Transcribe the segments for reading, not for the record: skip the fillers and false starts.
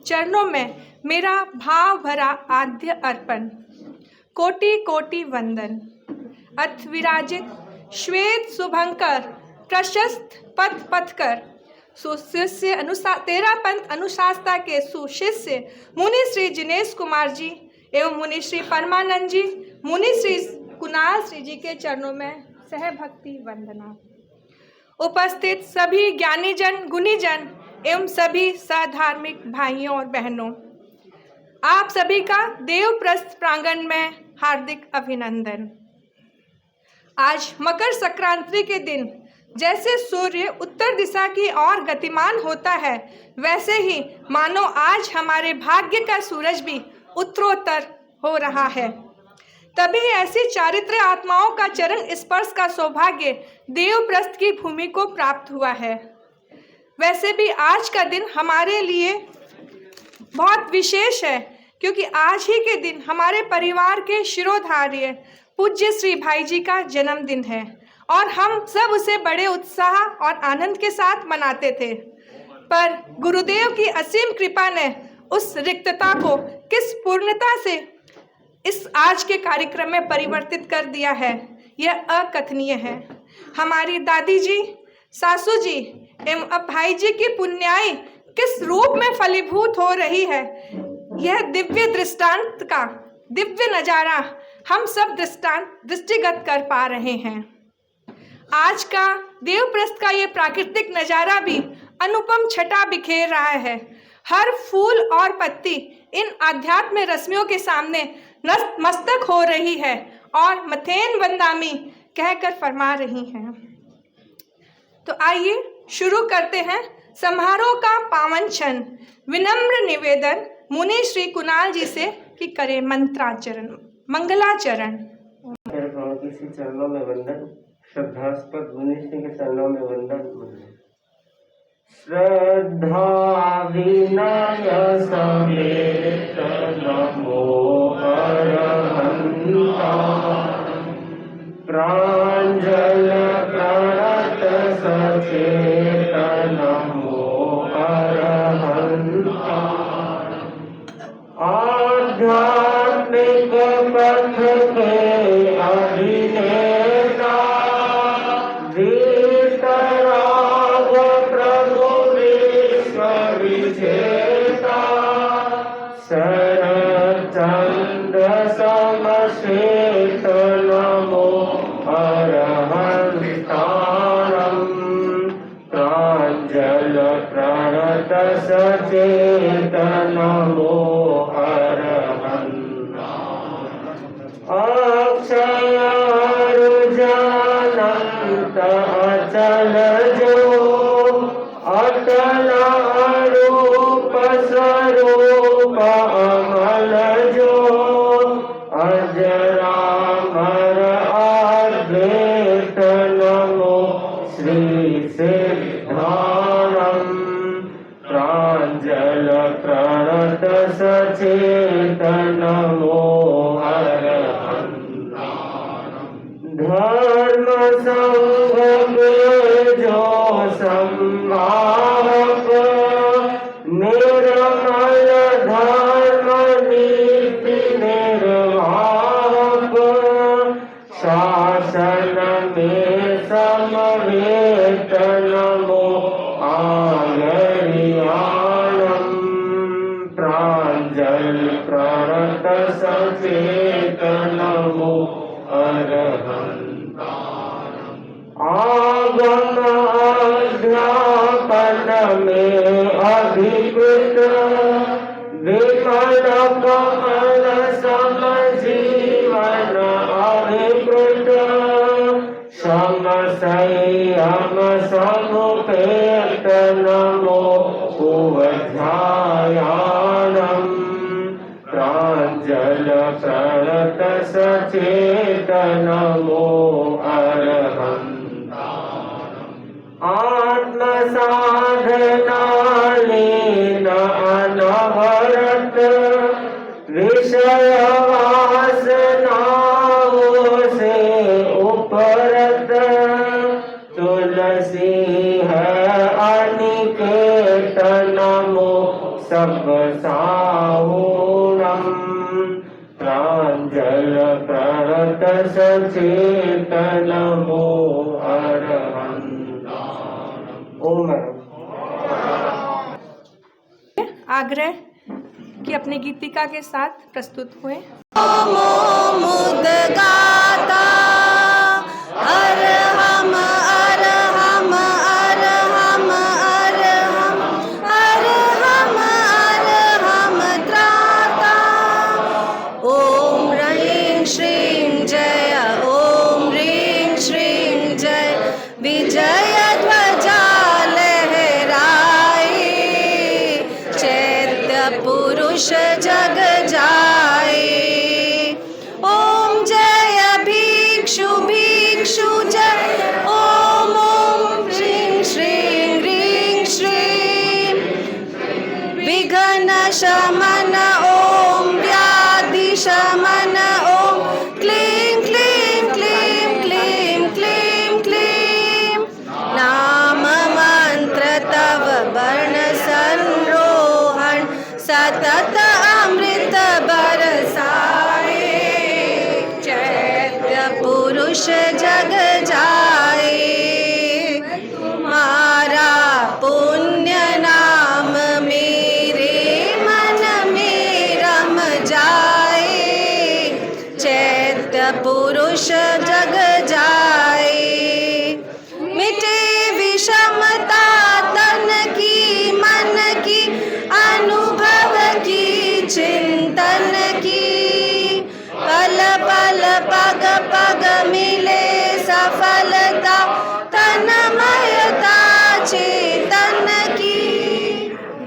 चरणों में मेरा भाव भरा आद्य अर्पण। कोटि कोटि वंदन। अथ विराजित श्वेत शुभंकर प्रशस्त पथ पथकर सुशिष्य तेरा पंथ अनुशासता के सुशिष्य मुनि श्री जिनेश कुमार जी एवं मुनि श्री परमानंद जी, मुनि श्री कुणाल श्री जी के चरणों में सहभक्ति वंदना। उपस्थित सभी ज्ञानीजन, गुणीजन एवं सभी साधार्मिक भाइयों और बहनों, आप सभी का देवप्रस्थ प्रांगण में हार्दिक अभिनंदन। आज मकर संक्रांति के दिन जैसे सूर्य उत्तर दिशा की ओर गतिमान होता है, वैसे ही मानो आज हमारे भाग्य का सूरज भी उत्तरोत्तर हो रहा है। तभी ऐसी चारित्र आत्माओं का चरण स्पर्श का सौभाग्य देवप्रस्थ की भूमि को प्राप्त हुआ है। वैसे भी आज का दिन हमारे लिए बहुत विशेष है, क्योंकि आज ही के दिन हमारे परिवार के शिरोधार्य पूज्य श्री भाई जी का जन्मदिन है और हम सब उसे बड़े उत्साह और आनंद के साथ मनाते थे। पर गुरुदेव की असीम कृपा ने उस रिक्तता को किस पूर्णता से इस आज के कार्यक्रम में परिवर्तित कर दिया है, यह अकथनीय है। हमारी दादी जी, सासू जी एवं अब भाई जी की पुण्याई किस रूप में फलीभूत हो रही है, यह दिव्य दृष्टांत का दिव्य नजारा हम सब दृष्टिगत कर पा रहे हैं। आज का देवप्रस्थ का ये प्राकृतिक नजारा भी अनुपम छटा बिखेर रहा है। हर फूल और पत्ती इन आध्यात्म रश्मियों के सामने नतमस्तक हो रही है और मथेन वंदामी कहकर फरमा रही हैं। तो आइए शुरू करते हैं समारोह का पावन क्षण। विनम्र निवेदन मुनि श्री कुणाल जी से कि करें मंत्राचरण, मंगलाचरण। चरणों में वंदन। श्रद्धास्पद मुनि श्री के चरणों में वंदन। श्रद्धा विनय समेत नमो अरहंता प्रांजल प्रणत सचेत नमो अरहंता आध्यात्मिक पथ के अभिनेता वीतराग प्रभु विश्व विजेता शरचंद्र समश्वेत नमो अरहंतारं प्रांजल प्रणत सचेत नमो अक्षय रुजानंत अचल जो अटल रूप स्वरूप अमल जो अजरामर अद्वैत नमो श्री सिद्धारं प्रांजल प्रणत सचेत नमो धर्म संघ के जो संवाहक निर्मल धर्म नीति निर्वाहक शासन में समवेत नमो आगर्याणं प्रांजल प्रणत सचेत नमो आगम अध्यापन में अभिकृत विमल कमल सम जीवन अभिकृत सम संयम समुपेत नमो उवध्यायाणं प्रांजल प्रणत सचेत नमो आत्म साधना लीन अनवरत विषय वासनाओं से उपरत तुलसी है अनिकेत नमो सर्वसाहूणं प्राञ्जलप्ररत सचेतनमो अरहन्ताम्। ओम। आग्रह कि अपनी गीतिका के साथ प्रस्तुत हुए। मुदगाता अरहम अरहम अरहम अरहम अरहम अरहम त्राता। ओम ह्रीं श्रीं जय, ओम ह्रीं श्रीं जय, विजय ध्वजा लहराए, चैत्य पुरुष जग जाए। ओम जय भिक्षु भिक्षु जय, ओम ओम श्रीं श्रीं ह्रीं श्रीं विघ्न शमन, ओम व्याधि शमन, ओम क्लीं क्लीं क्लीं क्लीं क्लीं क्लीं। नाम मंत्र तव वर्ण संरोहण, सतत अमृत बरसाए, चैत्य पुरुष जग जाए। तुम्हारा पुण्य नाम मेरे मन में रम जाए, चैत्य पुरुष जग जाए। मिटे विषमता तन की मन की, अनुभव की चिंतन की, पल पल पग पग मिले सफलता, तन्मयता चेतन की।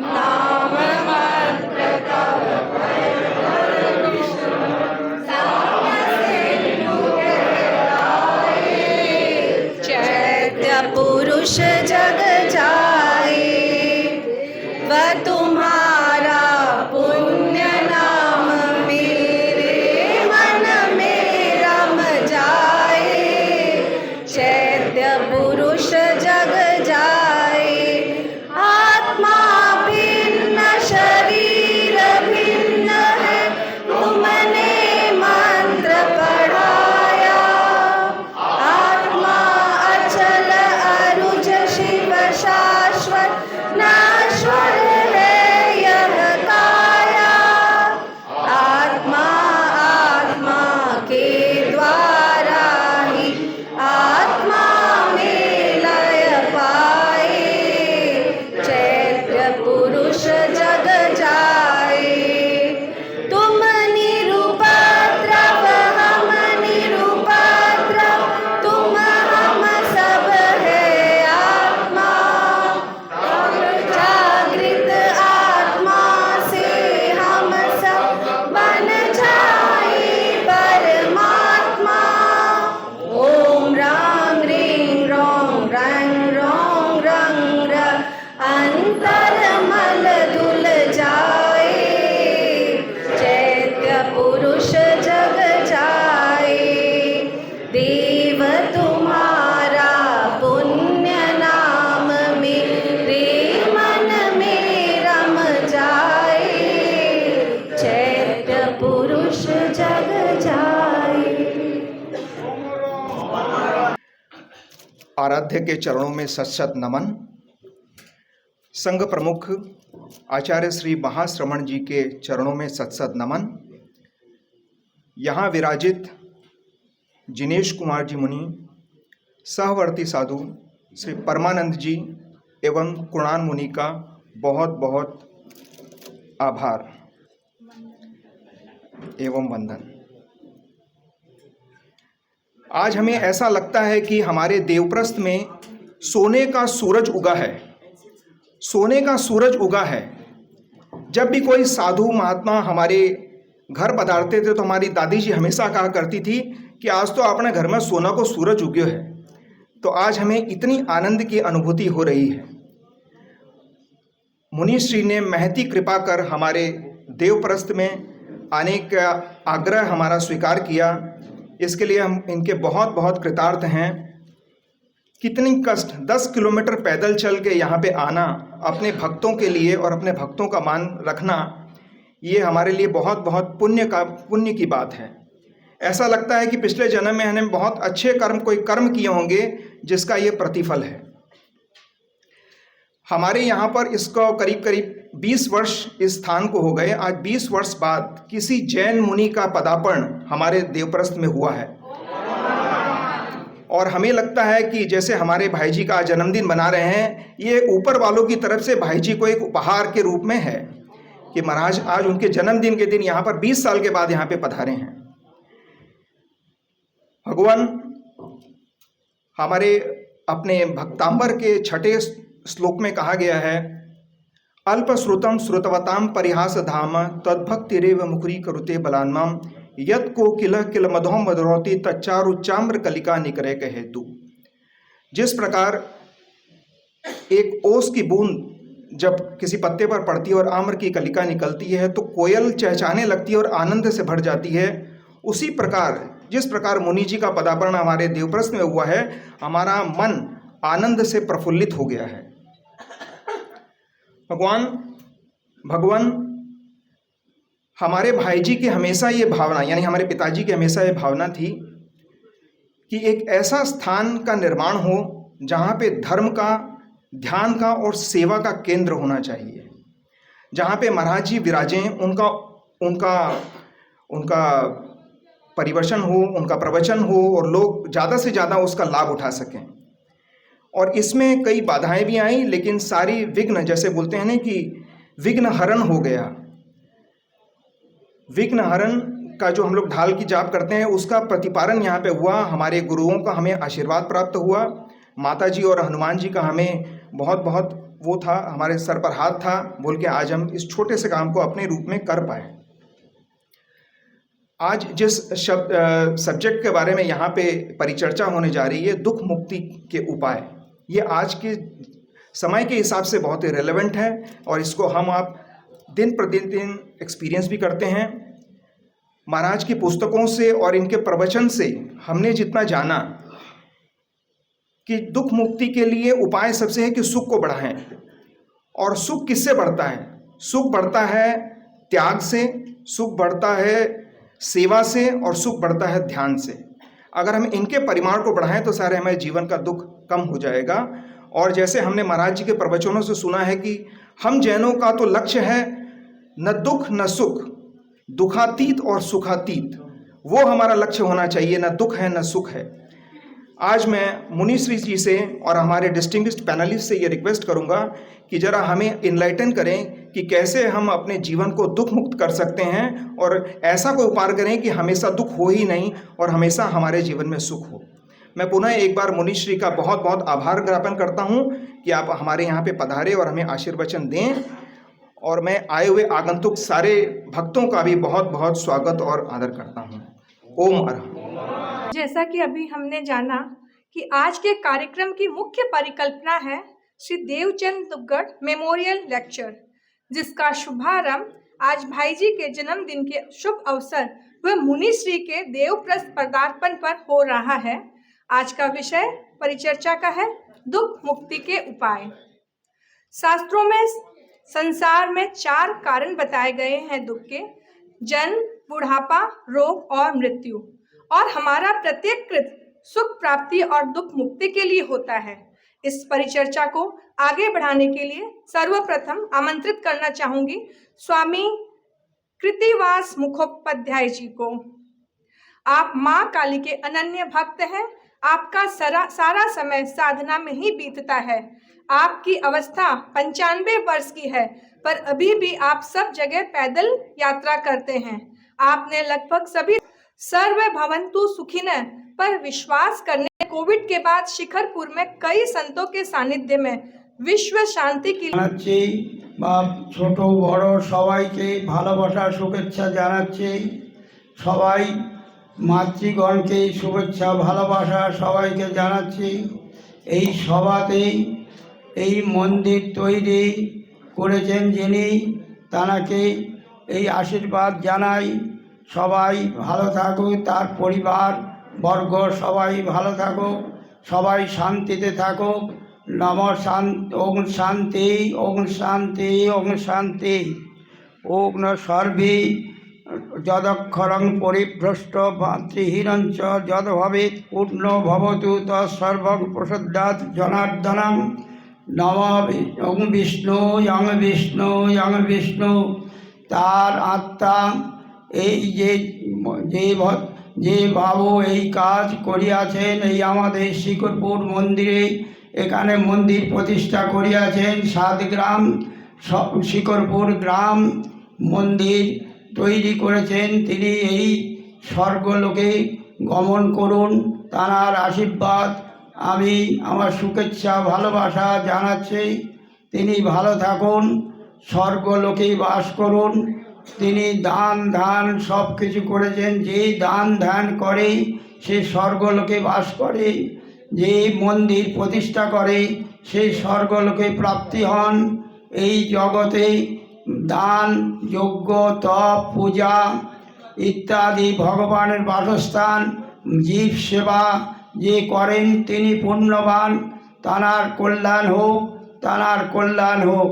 नाम मंत्र तव चैत्य पुरुष जग जाए। वह तुम्हारा पुण्य नाम मेरे मन में रम जाए, चैत्य पुरुष जग जाए। आत्मा भिन्न शरीर भिन्न है, तुमने मंत्र पढ़ाया। आत्मा अचल अरुज शिव शाश्वत, नश्वर है यह काया। आत्मा आत्मा के द्वारा ही आत्मा में लय पाए, चैत्य पुरुष जग जाए। तुम निरुपद्रव हम निरुपद्रव, तुम हम सब है आत्मा। जागृत आत्मा से हम सब बन जाए परमात्मा। ओम राम ह्रीं रों रं रों रं र, अंतर मल धुल जाए, चैत्य पुरुष जग जाए। देव तुम्हारा पुण्य नाम मेरे मन में रम जाए, चैत्य पुरुष जग जाए। आराध्य के चरणों में सत नमन। संघ प्रमुख आचार्य श्री महाश्रमण जी के चरणों में सत नमन। यहाँ विराजित जिनेश कुमार जी मुनि, सहवर्ती साधु श्री परमानंद जी एवं कुणान मुनि का बहुत बहुत आभार एवं वंदन। आज हमें ऐसा लगता है कि हमारे देवप्रस्थ में सोने का सूरज उगा है, सोने का सूरज उगा है। जब भी कोई साधु महात्मा हमारे घर पधारते थे तो हमारी दादी जी हमेशा कहा करती थी कि आज तो अपने घर में सोना को सूरज उग्यो है। तो आज हमें इतनी आनंद की अनुभूति हो रही है। मुनि श्री ने महती कृपा कर हमारे देवप्रस्थ में आने का आग्रह हमारा स्वीकार किया, इसके लिए हम इनके बहुत बहुत कृतार्थ हैं। कितनी कष्ट 10 किलोमीटर पैदल चल के यहाँ पे आना अपने भक्तों के लिए और अपने भक्तों का मान रखना, ये हमारे लिए बहुत बहुत पुण्य की बात है। ऐसा लगता है कि पिछले जन्म में हमने बहुत अच्छे कोई कर्म किए होंगे जिसका ये प्रतिफल है। हमारे यहाँ पर इसको करीब करीब 20 वर्ष इस स्थान को हो गए। आज 20 वर्ष बाद किसी जैन मुनि का पदार्पण हमारे देवप्रस्थ में हुआ है और हमें लगता है कि जैसे हमारे भाई जी का जन्मदिन मना रहे हैं, ये ऊपर वालों की तरफ से भाई जी को एक उपहार के रूप में है कि महाराज आज उनके जन्मदिन के दिन यहाँ पर 20 साल के बाद यहाँ पे पधारे हैं। भगवान हमारे अपने भक्तांबर के 6ठे श्लोक में कहा गया है, अल्प श्रुतम श्रुतवताम परिहास धाम तद्भक्तिरेव मुखरी करुते बलान्माम यत को किल मधोम मधुरौती तच्चारुच्चाम्र कलिका निकरे के हेतु। जिस प्रकार एक ओस की बूंद जब किसी पत्ते पर पड़ती है और आम्र की कलिका निकलती है तो कोयल चहचहाने लगती है और आनंद से भर जाती है, उसी प्रकार जिस प्रकार मुनि जी का पदार्पण हमारे देवप्रस्थ में हुआ है, हमारा मन आनंद से प्रफुल्लित हो गया है। भगवान हमारे भाई जी की हमेशा ये भावना, यानी हमारे पिताजी की हमेशा ये भावना थी कि एक ऐसा स्थान का निर्माण हो जहाँ पे धर्म का, ध्यान का और सेवा का केंद्र होना चाहिए, जहाँ पे महाराज जी विराजें, उनका परिवर्तन हो, उनका प्रवचन हो और लोग ज़्यादा से ज़्यादा उसका लाभ उठा सकें। और इसमें कई बाधाएं भी आई, लेकिन सारी विघ्न, जैसे बोलते हैं ना कि विघ्न हरण हो गया। विघ्न हरण का जो हम लोग ढाल की जाप करते हैं उसका प्रतिपारण यहाँ पे हुआ। हमारे गुरुओं का हमें आशीर्वाद प्राप्त हुआ, माता जी और हनुमान जी का हमें बहुत बहुत वो था, हमारे सर पर हाथ था बोल के आज हम इस छोटे से काम को अपने रूप में कर पाए। आज जिस सब्जेक्ट के बारे में यहाँ पे परिचर्चा होने जा रही है, दुख मुक्ति के उपाय, ये आज के समय के हिसाब से बहुत ही रेलेवेंट है और इसको हम आप दिन प्रतिदिन एक्सपीरियंस भी करते हैं। महाराज की पुस्तकों से और इनके प्रवचन से हमने जितना जाना कि दुख मुक्ति के लिए उपाय सबसे है कि सुख को बढ़ाएं। और सुख किससे बढ़ता है? सुख बढ़ता है त्याग से, सुख बढ़ता है सेवा से और सुख बढ़ता है ध्यान से। अगर हम इनके परिमाण को बढ़ाएं तो सारे हमारे जीवन का दुख कम हो जाएगा। और जैसे हमने महाराज जी के प्रवचनों से सुना है कि हम जैनों का तो लक्ष्य है न दुख न सुख, दुखातीत और सुखातीत, वो हमारा लक्ष्य होना चाहिए। न दुख है न सुख है। आज मैं मुनि श्री जी से और हमारे डिस्टिंग्विश्ड पैनलिस्ट से ये रिक्वेस्ट करूंगा कि ज़रा हमें इनलाइटन करें कि कैसे हम अपने जीवन को दुख मुक्त कर सकते हैं और ऐसा कोई उपाय करें कि हमेशा दुख हो ही नहीं और हमेशा हमारे जीवन में सुख हो। मैं पुनः एक बार मुनि श्री का बहुत बहुत आभार ज्ञापन करता हूँ कि आप हमारे यहाँ पे पधारे और हमें आशीर्वचन दें। और मैं आए हुए आगंतुक सारे भक्तों का भी बहुत बहुत स्वागत और आदर करता हूँ। ओम अरहम। जैसा कि अभी हमने जाना कि आज के कार्यक्रम की मुख्य परिकल्पना है श्री देवचंद दुग्गड़ मेमोरियल लेक्चर, जिसका शुभारंभ आज भाई जी के जन्मदिन के शुभ अवसर व मुनि श्री के देवप्रस्थ पदार्पण पर हो रहा है। आज का विषय परिचर्चा का है दुख मुक्ति के उपाय। शास्त्रों में संसार में 4 कारण बताए गए हैं दुख के: जन्म, बुढ़ापा, रोग और मृत्यु। और हमारा प्रत्येक कृत सुख प्राप्ति और दुख मुक्ति के लिए होता है। इस परिचर्चा को आगे बढ़ाने के लिए सर्वप्रथम आमंत्रित करना चाहूंगी स्वामी कृतिवास मुखोपाध्याय जी को। आप माँ काली के अनन्य भक्त हैं। आपका सारा समय साधना में ही बीतता है। आपकी अवस्था 95 वर्ष की है, पर अभी भी आप सब जगह पैदल यात्रा करते हैं। आपने लगभग सभी सर्व भवन्तु सुखिनः पर विश्वास करने कोविड के बाद शिखरपुर में कई संतों के सानिध्य में विश्व शांति की ছোট বড় সবাইকে ভালোবাসা শুভেচ্ছা জানাচ্ছি। সবাই মাতৃগণকে শুভেচ্ছা ভালোবাসা সবাইকে জানাচ্ছি। এই সভাতে এই মন্দির তৈরি করেছেন যিনি, তানাকে এই আশীর্বাদ জানাই। সবাই ভালো থাকুক, তার পরিবার বর্গ সবাই ভালো থাকুক, সবাই শান্তিতে থাকুক। নম শান্তি, ওম শান্তি, ওম শান্তি, ওম শান্তি। ওম ন সর্বে যদক্ষরং পরিভ্রষ্ট মাতৃহীনঞ্চ যদ ভবেৎ পূর্ণ ভবতু তৎসর্বং প্রসদ্যাৎ জনার্দনং। নম ওং বিষ্ণু ইয়ং বিষ্ণু ইয়ং বিষ্ণু। তার আত্মা এই যে বাবু এই কাজ করিয়াছেন, এই আমাদের শিকরপুর মন্দিরে এখানে মন্দির প্রতিষ্ঠা করিয়াছেন, 7 গ্রাম শিকরপুর গ্রাম মন্দির তৈরি করেছেন। তিনি এই স্বর্গলোকে গমন করুন, তাঁর আশীর্বাদ আমি আমার শুভেচ্ছা ভালোবাসা জানাচ্ছি। তিনি ভালো থাকুন, স্বর্গলোকে বাস করুন। তিনি দান ধ্যান সব কিছু করেছেন। যেই দান ধ্যান করে সে স্বর্গলোকে বাস করে, যে মন্দির প্রতিষ্ঠা করে সেই স্বর্গলোকে প্রাপ্তি হন। এই জগতে দান যজ্ঞ তপ পূজা ইত্যাদি ভগবানের বাসস্থান, জীব সেবা যে করেন তিনি পুণ্যবান। তাঁর কল্যাণ হোক, তাঁর কল্যাণ হোক।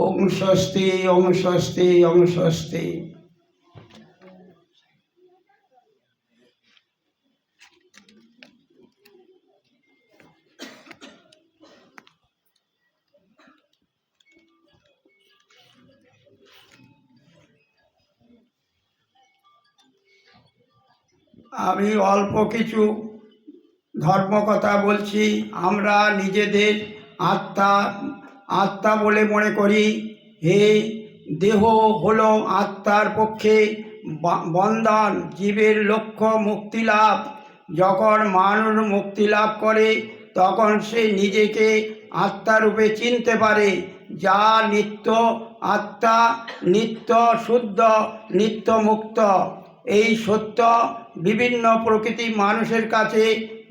ওম স্বস্তি, ওম স্বস্তি, ওম স্বস্তি। আমি অল্প কিছু ধর্মকথা বলছি। আমরা নিজেদের আত্মা বলে মনে করি। হে দেহ হলো আত্মার পক্ষে বন্ধন, জীবের লক্ষ্য মুক্তি লাভ। যখন মানুষ মুক্তি লাভ করে তখন সে নিজেকে আত্মারূপে চিনতে পারে, যা নিত্য আত্মা, নিত্য শুদ্ধ, নিত্য মুক্ত। এই সত্য বিভিন্ন প্রকৃতি মানুষের কাছে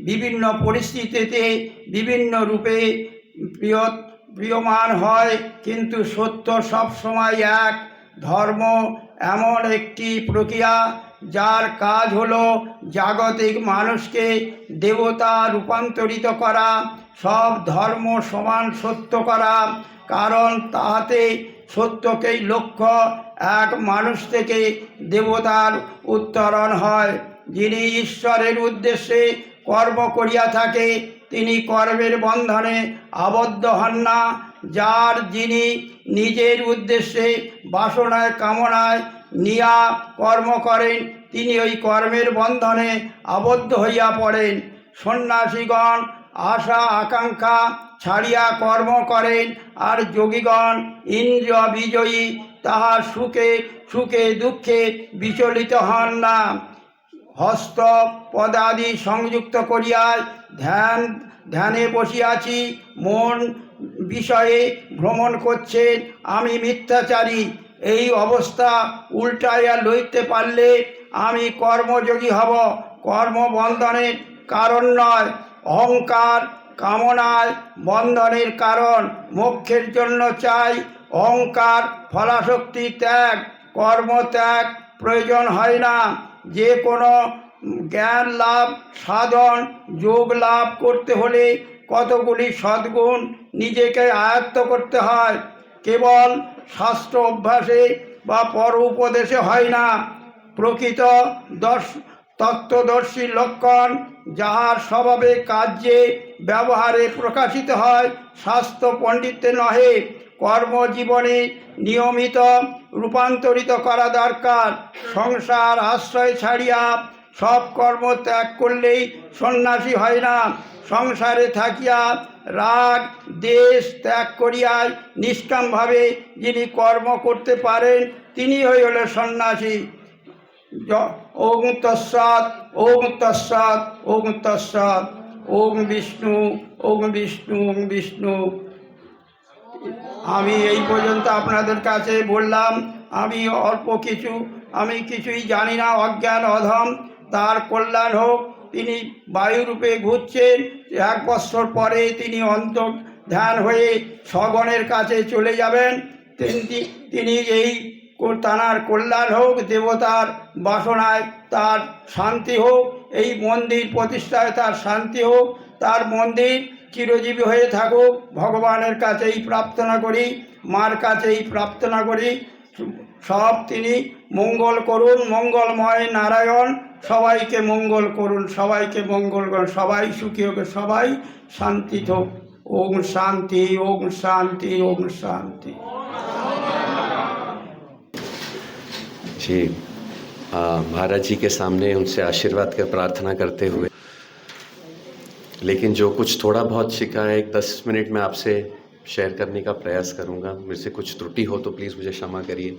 বিভিন্ন পরিস্থিতিতে বিভিন্ন রূপে প্রিয়মান হয়, কিন্তু সত্য সবসময় এক। ধর্ম এমন একটি প্রক্রিয়া যার কাজ হলো জাগতিক মানুষকে দেবতা রূপান্তরিত করা, সব ধর্ম সমান সত্য করা, কারণ তাহাতে সত্যকেই লক্ষ্য। এক মানুষ থেকে দেবতার উত্তরণ হয়। যিনি ঈশ্বরের উদ্দেশ্যে কর্ম করিয়া থাকে তিনি কর্মের বন্ধনে আবদ্ধ হন না। যিনি নিজের উদ্দেশ্যে বাসনায় কামনায় নিয়া কর্ম করেন তিনি ওই কর্মের বন্ধনে আবদ্ধ হইয়া পড়েন। সন্ন্যাসীগণ আশা আকাঙ্ক্ষা ছাড়িয়া কর্ম করেন, আর যোগীগণ ইন্দ্রিয় বিজয়ী, তাহার সুখে দুঃখে বিচলিত হন না। হস্ত পদাদি সংযুক্ত করিয়া ধ্যানে বসিয়াছি, মন বিষয়ে ভ্রমণ করছেন, আমি মিথ্যাচারী। এই অবস্থা উল্টাইয়া লইতে পারলে আমি কর্মযোগী হব। কর্মবন্ধনের কারণ নয়, অহংকার কামনায় বন্ধনের কারণ। মোক্ষের জন্য চাই অহংকার ফলাশক্তি ত্যাগ, কর্মত্যাগ প্রয়োজন হয় না। যে কোনো জ্ঞান লাভ সাধন যোগ লাভ করতে হলে কতগুলি সদ্গুণ নিজেকে আয়ত্ত করতে হয়। কেবল শাস্ত্র অভ্যাসে বা পর উপদেশে হয় না। প্রকৃত তত্ত্বদর্শী লক্ষণ যাহার স্বভাবে কার্যে ব্যবহারে প্রকাশিত হয়, শাস্ত্র পণ্ডিতে নহে। কর্মজীবনে নিয়মিত রূপান্তরিত করা দরকার। সংসার আশ্রয় ছাড়িয়া সব কর্ম ত্যাগ করলেই সন্ন্যাসী হয় না। সংসারে থাকিয়া রাগ দেশ ত্যাগ করিয়া নিষ্কামভাবে যিনি কর্ম করতে পারেন তিনি হইল সন্ন্যাসী। ওম তৎসৎ, ওম তৎসৎ, ওম তৎসৎ। ওম বিষ্ণু, ওম বিষ্ণু, ওম বিষ্ণু। আমি এই পর্যন্ত আপনাদের কাছে বললাম। আমি অল্প কিছু, আমি কিছুই জানি না, অজ্ঞান অধম। তার কল্যাণ হোক। তিনি বায়ুরূপে ঘুরছেন, 1 বৎসর পরে তিনি ধ্যান হয়ে সগণের কাছে চলে যাবেন। তিনি এই তাঁর কল্যাণ হোক, দেবতার বাসনায় তার শান্তি হোক, এই মন্দির প্রতিষ্ঠায় তার শান্তি হোক। তার মন্দির চিরজীবী হয়ে থাকুক ভগবানের কাছেই প্রার্থনা করি, মার কাছেই প্রার্থনা করি। সব তিনি মঙ্গল করুন, মঙ্গলময় নারায়ণ সবাইকে মঙ্গল করুন, সবাইকে মঙ্গল করুন, সবাই সুখী হোক, সবাই শান্তি হোক। ওম শান্তি, ওম শান্তি, ওম শান্তি। जी, महाराज जी के सामने उनसे आशीर्वाद का प्रार्थना करते हुए, लेकिन जो कुछ थोड़ा बहुत सीखा है 10 मिनट में आपसे शेयर करने का प्रयास करूंगा। मेरे से कुछ त्रुटि हो तो प्लीज़ मुझे क्षमा करिए।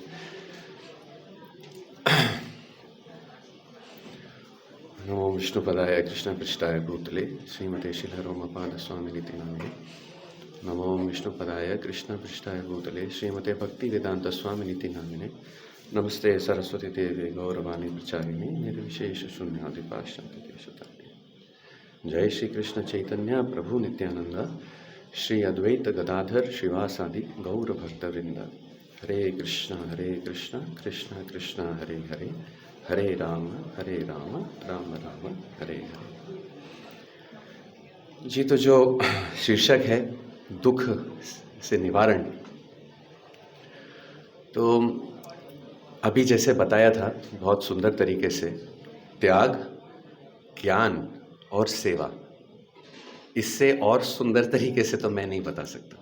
नमो विष्णुपदाय कृष्ण पृष्ठाय भूतले श्रीमते शिलहरोमपाद स्वामिनिति नामिने। नमो विष्णुपदाय कृष्ण पृष्ठाय भूतले श्रीमते भक्ति वेदांत स्वामिनिति नामिने। नमस्ते सरस्वती देवी गौरवाणी प्रचारिणी निर्विशेष शून्यादिपाश्चात्य देशतारिणी। जय श्री कृष्ण चैतन्य प्रभु नित्यानंद श्री अद्वैत गदाधर श्रीवासादि गौर भक्तवृंद। हरे कृष्ण कृष्ण कृष्ण हरे हरे, हरे राम राम राम हरे हरे। जी, तो जो शीर्षक है दुख से निवारण, तो अभी जैसे बताया था बहुत सुंदर तरीके से, त्याग, ज्ञान और सेवा, इससे और सुंदर तरीके से तो मैं नहीं बता सकता।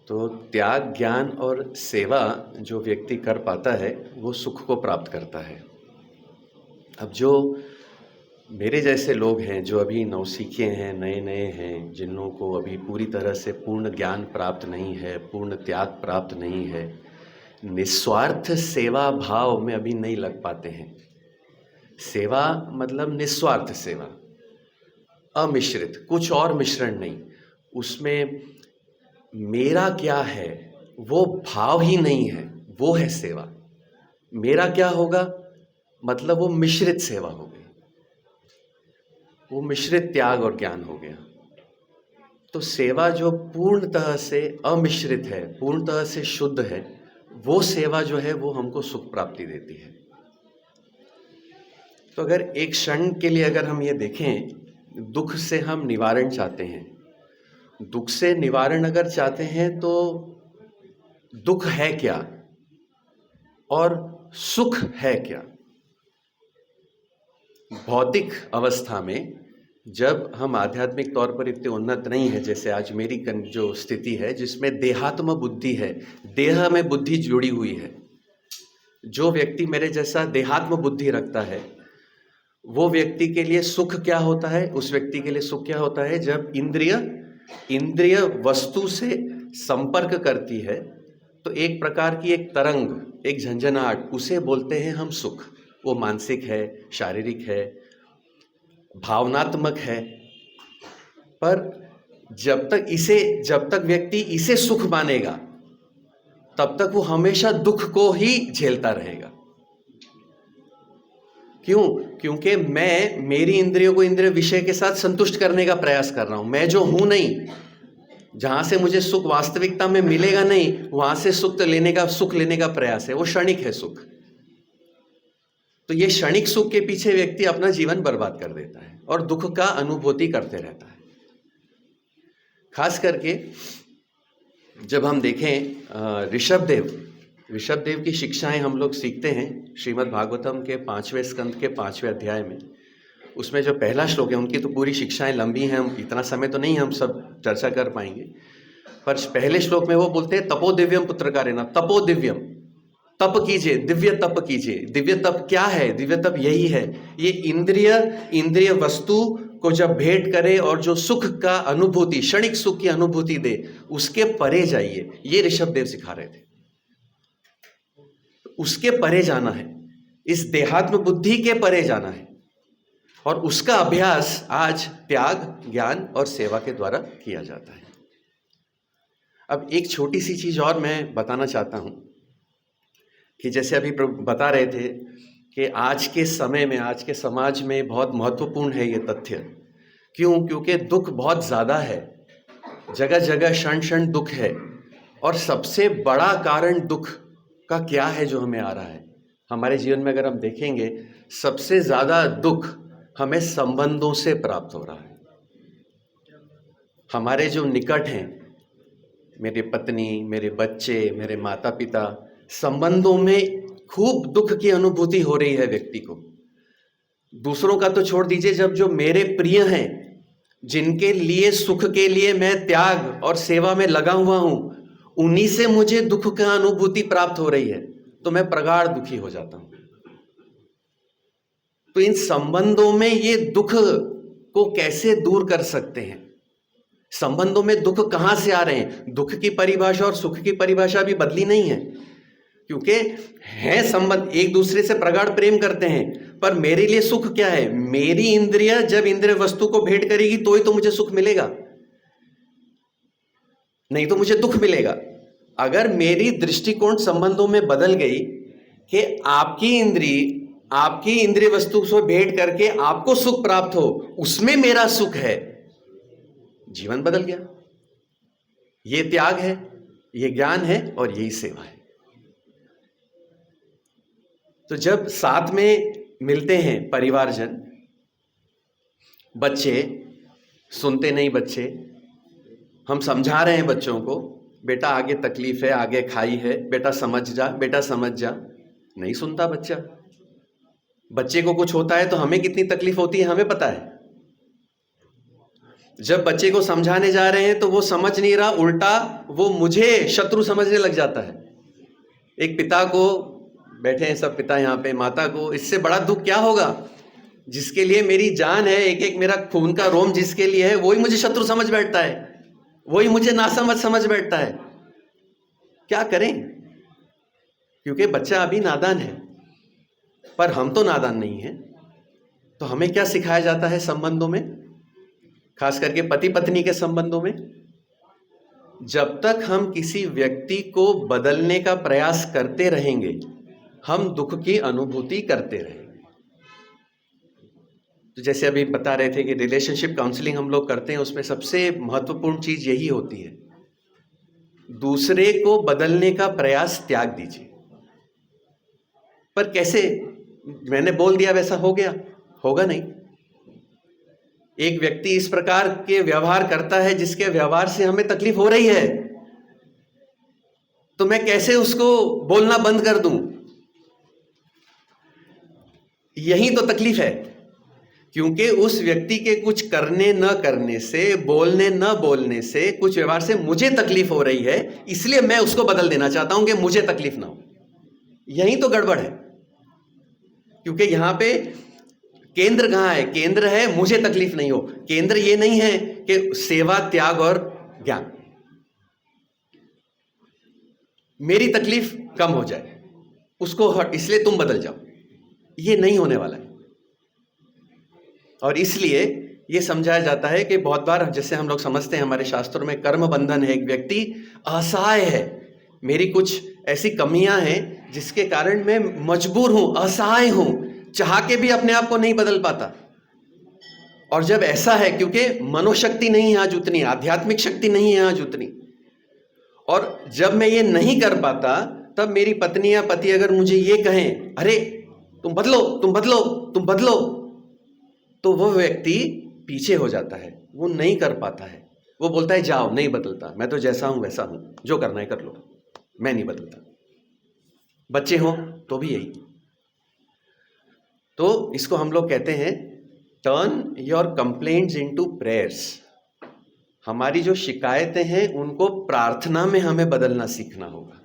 तो त्याग, ज्ञान और सेवा जो व्यक्ति कर पाता है वो सुख को प्राप्त करता है। अब जो मेरे जैसे लोग हैं जो अभी नवसीखे हैं, नए नए हैं, जिन लोगों को अभी पूरी तरह से पूर्ण ज्ञान प्राप्त नहीं है, पूर्ण त्याग प्राप्त नहीं है, निस्वार्थ सेवा भाव में अभी नहीं लग पाते हैं। सेवा मतलब निस्वार्थ सेवा, अमिश्रित, कुछ और मिश्रण नहीं, उसमें मेरा क्या है वो भाव ही नहीं है, वो है सेवा। मेरा क्या होगा मतलब वो मिश्रित सेवा हो गई, वो मिश्रित त्याग और ज्ञान हो गया। तो सेवा जो पूर्णतः से अमिश्रित है, पूर्णतः से शुद्ध है, वो सेवा जो है वो हमको सुख प्राप्ति देती है। तो अगर एक क्षण के लिए अगर हम ये देखें, दुख से हम निवारण चाहते हैं, दुख से निवारण अगर चाहते हैं तो दुख है क्या और सुख है क्या? भौतिक अवस्था में जब हम आध्यात्मिक तौर पर इतने उन्नत नहीं है, जैसे आज मेरी जो स्थिति है जिसमें देहात्म बुद्धि है, देह में बुद्धि जुड़ी हुई है, जो व्यक्ति मेरे जैसा देहात्म बुद्धि रखता है वो व्यक्ति के लिए सुख क्या होता है? उस व्यक्ति के लिए सुख क्या होता है? जब इंद्रिय वस्तु से संपर्क करती है तो एक प्रकार की एक तरंग, एक झंझनाहट, उसे बोलते हैं हम सुख। वो मानसिक है, शारीरिक है, भावनात्मक है, पर जब तक व्यक्ति इसे सुख मानेगा तब तक वो हमेशा दुख को ही झेलता रहेगा। क्यों? क्योंकि मैं मेरी इंद्रियों को इंद्रिय विषय के साथ संतुष्ट करने का प्रयास कर रहा हूं। मैं जो हूं नहीं, जहां से मुझे सुख वास्तविकता में मिलेगा नहीं, वहां से सुख लेने का प्रयास है, वो क्षणिक है सुख। तो ये क्षणिक सुख के पीछे व्यक्ति अपना जीवन बर्बाद कर देता है और दुख का अनुभूति करते रहता है। खास करके जब हम देखें ऋषभ देव की शिक्षाएं हम लोग सीखते हैं श्रीमद् भागवतम के 5वें स्कंद के 5वें अध्याय में। उसमें जो पहला श्लोक है, उनकी तो पूरी शिक्षाएं लंबी हैं, हम इतना समय तो नहीं हम सब चर्चा कर पाएंगे, पर पहले श्लोक में वो बोलते हैं तपो दिव्यम पुत्रकारेण, तपो दिव्यम, तप कीजिए, दिव्य तप कीजिए। दिव्य तप क्या है? दिव्य तप यही है, ये इंद्रिय वस्तु को जब भेंट करे और जो सुख का अनुभूति, क्षणिक सुख की अनुभूति दे, उसके परे जाइए। ये ऋषभ देव सिखा रहे थे, उसके परे जाना है, इस देहात्म बुद्धि के परे जाना है, और उसका अभ्यास आज त्याग, ज्ञान और सेवा के द्वारा किया जाता है। अब एक छोटी सी चीज और मैं बताना चाहता हूं कि जैसे अभी बता रहे थे कि आज के समय में, आज के समाज में बहुत महत्वपूर्ण है ये तथ्य। क्यों? क्योंकि दुख बहुत ज़्यादा है, जगह जगह क्षण क्षण दुख है, और सबसे बड़ा कारण दुख का क्या है जो हमें आ रहा है हमारे जीवन में? अगर हम देखेंगे, सबसे ज़्यादा दुख हमें संबंधों से प्राप्त हो रहा है। हमारे जो निकट हैं, मेरी पत्नी, मेरे बच्चे, मेरे माता पिता, संबंधों में खूब दुख की अनुभूति हो रही है व्यक्ति को। दूसरों का तो छोड़ दीजिए, जब जो मेरे प्रिय हैं, जिनके लिए सुख के लिए मैं त्याग और सेवा में लगा हुआ हूं, उन्हीं से मुझे दुख का अनुभूति प्राप्त हो रही है, तो मैं प्रगाढ़ दुखी हो जाता हूं। तो इन संबंधों में ये दुख को कैसे दूर कर सकते हैं? संबंधों में दुख कहां से आ रहे हैं? दुख की परिभाषा और सुख की परिभाषा भी बदली नहीं है, क्योंकि है संबंध, एक दूसरे से प्रगाढ़ प्रेम करते हैं। पर मेरे लिए सुख क्या है? मेरी इंद्रिय जब इंद्रिय वस्तु को भेंट करेगी तो ही तो मुझे सुख मिलेगा, नहीं तो मुझे दुख मिलेगा। अगर मेरी दृष्टिकोण संबंधों में बदल गई कि आपकी इंद्रिय वस्तु से भेंट करके आपको सुख प्राप्त हो, उसमें मेरा सुख है, जीवन बदल गया। ये त्याग है, ये ज्ञान है और यही सेवा है। तो जब साथ में मिलते हैं परिवारजन, बच्चे सुनते नहीं, बच्चे हम समझा रहे हैं बच्चों को, बेटा आगे तकलीफ है, आगे खाई है, बेटा समझ जा, बेटा समझ जा, नहीं सुनता बच्चा। बच्चे को कुछ होता है तो हमें कितनी तकलीफ होती है हमें पता है। जब बच्चे को समझाने जा रहे हैं तो वो समझ नहीं रहा, उल्टा वो मुझे शत्रु समझने लग जाता है। एक पिता को, बैठे हैं सब पिता यहाँ पे, माता को इससे बड़ा दुख क्या होगा? जिसके लिए मेरी जान है, एक एक मेरा खून का रोम जिसके लिए है, वही मुझे शत्रु समझ बैठता है, वही मुझे नासमझ समझ बैठता है। क्या करें? क्योंकि बच्चा अभी नादान है, पर हम तो नादान नहीं हैं। तो हमें क्या सिखाया जाता है संबंधों में, खास करके पति पत्नी के संबंधों में? जब तक हम किसी व्यक्ति को बदलने का प्रयास करते रहेंगे, हम दुख की अनुभूति करते रहेंगे। तो जैसे अभी बता रहे थे कि रिलेशनशिप काउंसलिंग हम लोग करते हैं, उसमें सबसे महत्वपूर्ण चीज यही होती है, दूसरे को बदलने का प्रयास त्याग दीजिए। पर कैसे? मैंने बोल दिया वैसा हो गया? होगा नहीं। एक व्यक्ति इस प्रकार के व्यवहार करता है जिसके व्यवहार से हमें तकलीफ हो रही है, तो मैं कैसे उसको बोलना बंद कर दूं? यही तो तकलीफ है, क्योंकि उस व्यक्ति के कुछ करने न करने से, बोलने न बोलने से, कुछ व्यवहार से मुझे तकलीफ हो रही है, इसलिए मैं उसको बदल देना चाहता हूं कि मुझे तकलीफ ना हो। यही तो गड़बड़ है, क्योंकि यहां पे केंद्र कहां है? केंद्र है मुझे तकलीफ नहीं हो। केंद्र ये नहीं है कि सेवा, त्याग और ज्ञान, मेरी तकलीफ कम हो जाए, उसको हट, इसलिए तुम बदल जाओ, ये नहीं होने वाला है। और इसलिए ये समझाया जाता है कि बहुत बार जैसे हम लोग समझते हैं हमारे शास्त्रों में कर्म बंधन है, एक व्यक्ति असहाय है, मेरी कुछ ऐसी कमियां हैं जिसके कारण मैं मजबूर हूं, असहाय हूं, चाह के भी अपने आप को नहीं बदल पाता। और जब ऐसा है, क्योंकि मनोशक्ति नहीं है आज उतनी, आध्यात्मिक शक्ति नहीं है आज उतनी, और जब मैं ये नहीं कर पाता, तब मेरी पत्नी या पति अगर मुझे ये कहें, अरे तुम बदलो, तुम बदलो, तुम बदलो, तो वो व्यक्ति पीछे हो जाता है, वो नहीं कर पाता है। वो बोलता है जाओ, नहीं बदलता, मैं तो जैसा हूं वैसा हूं, जो करना है कर लो, मैं नहीं बदलता। बच्चे हों तो भी यही। तो इसको हम लोग कहते हैं turn your complaints into prayers. हमारी जो शिकायतें हैं उनको प्रार्थना में हमें बदलना सीखना होगा,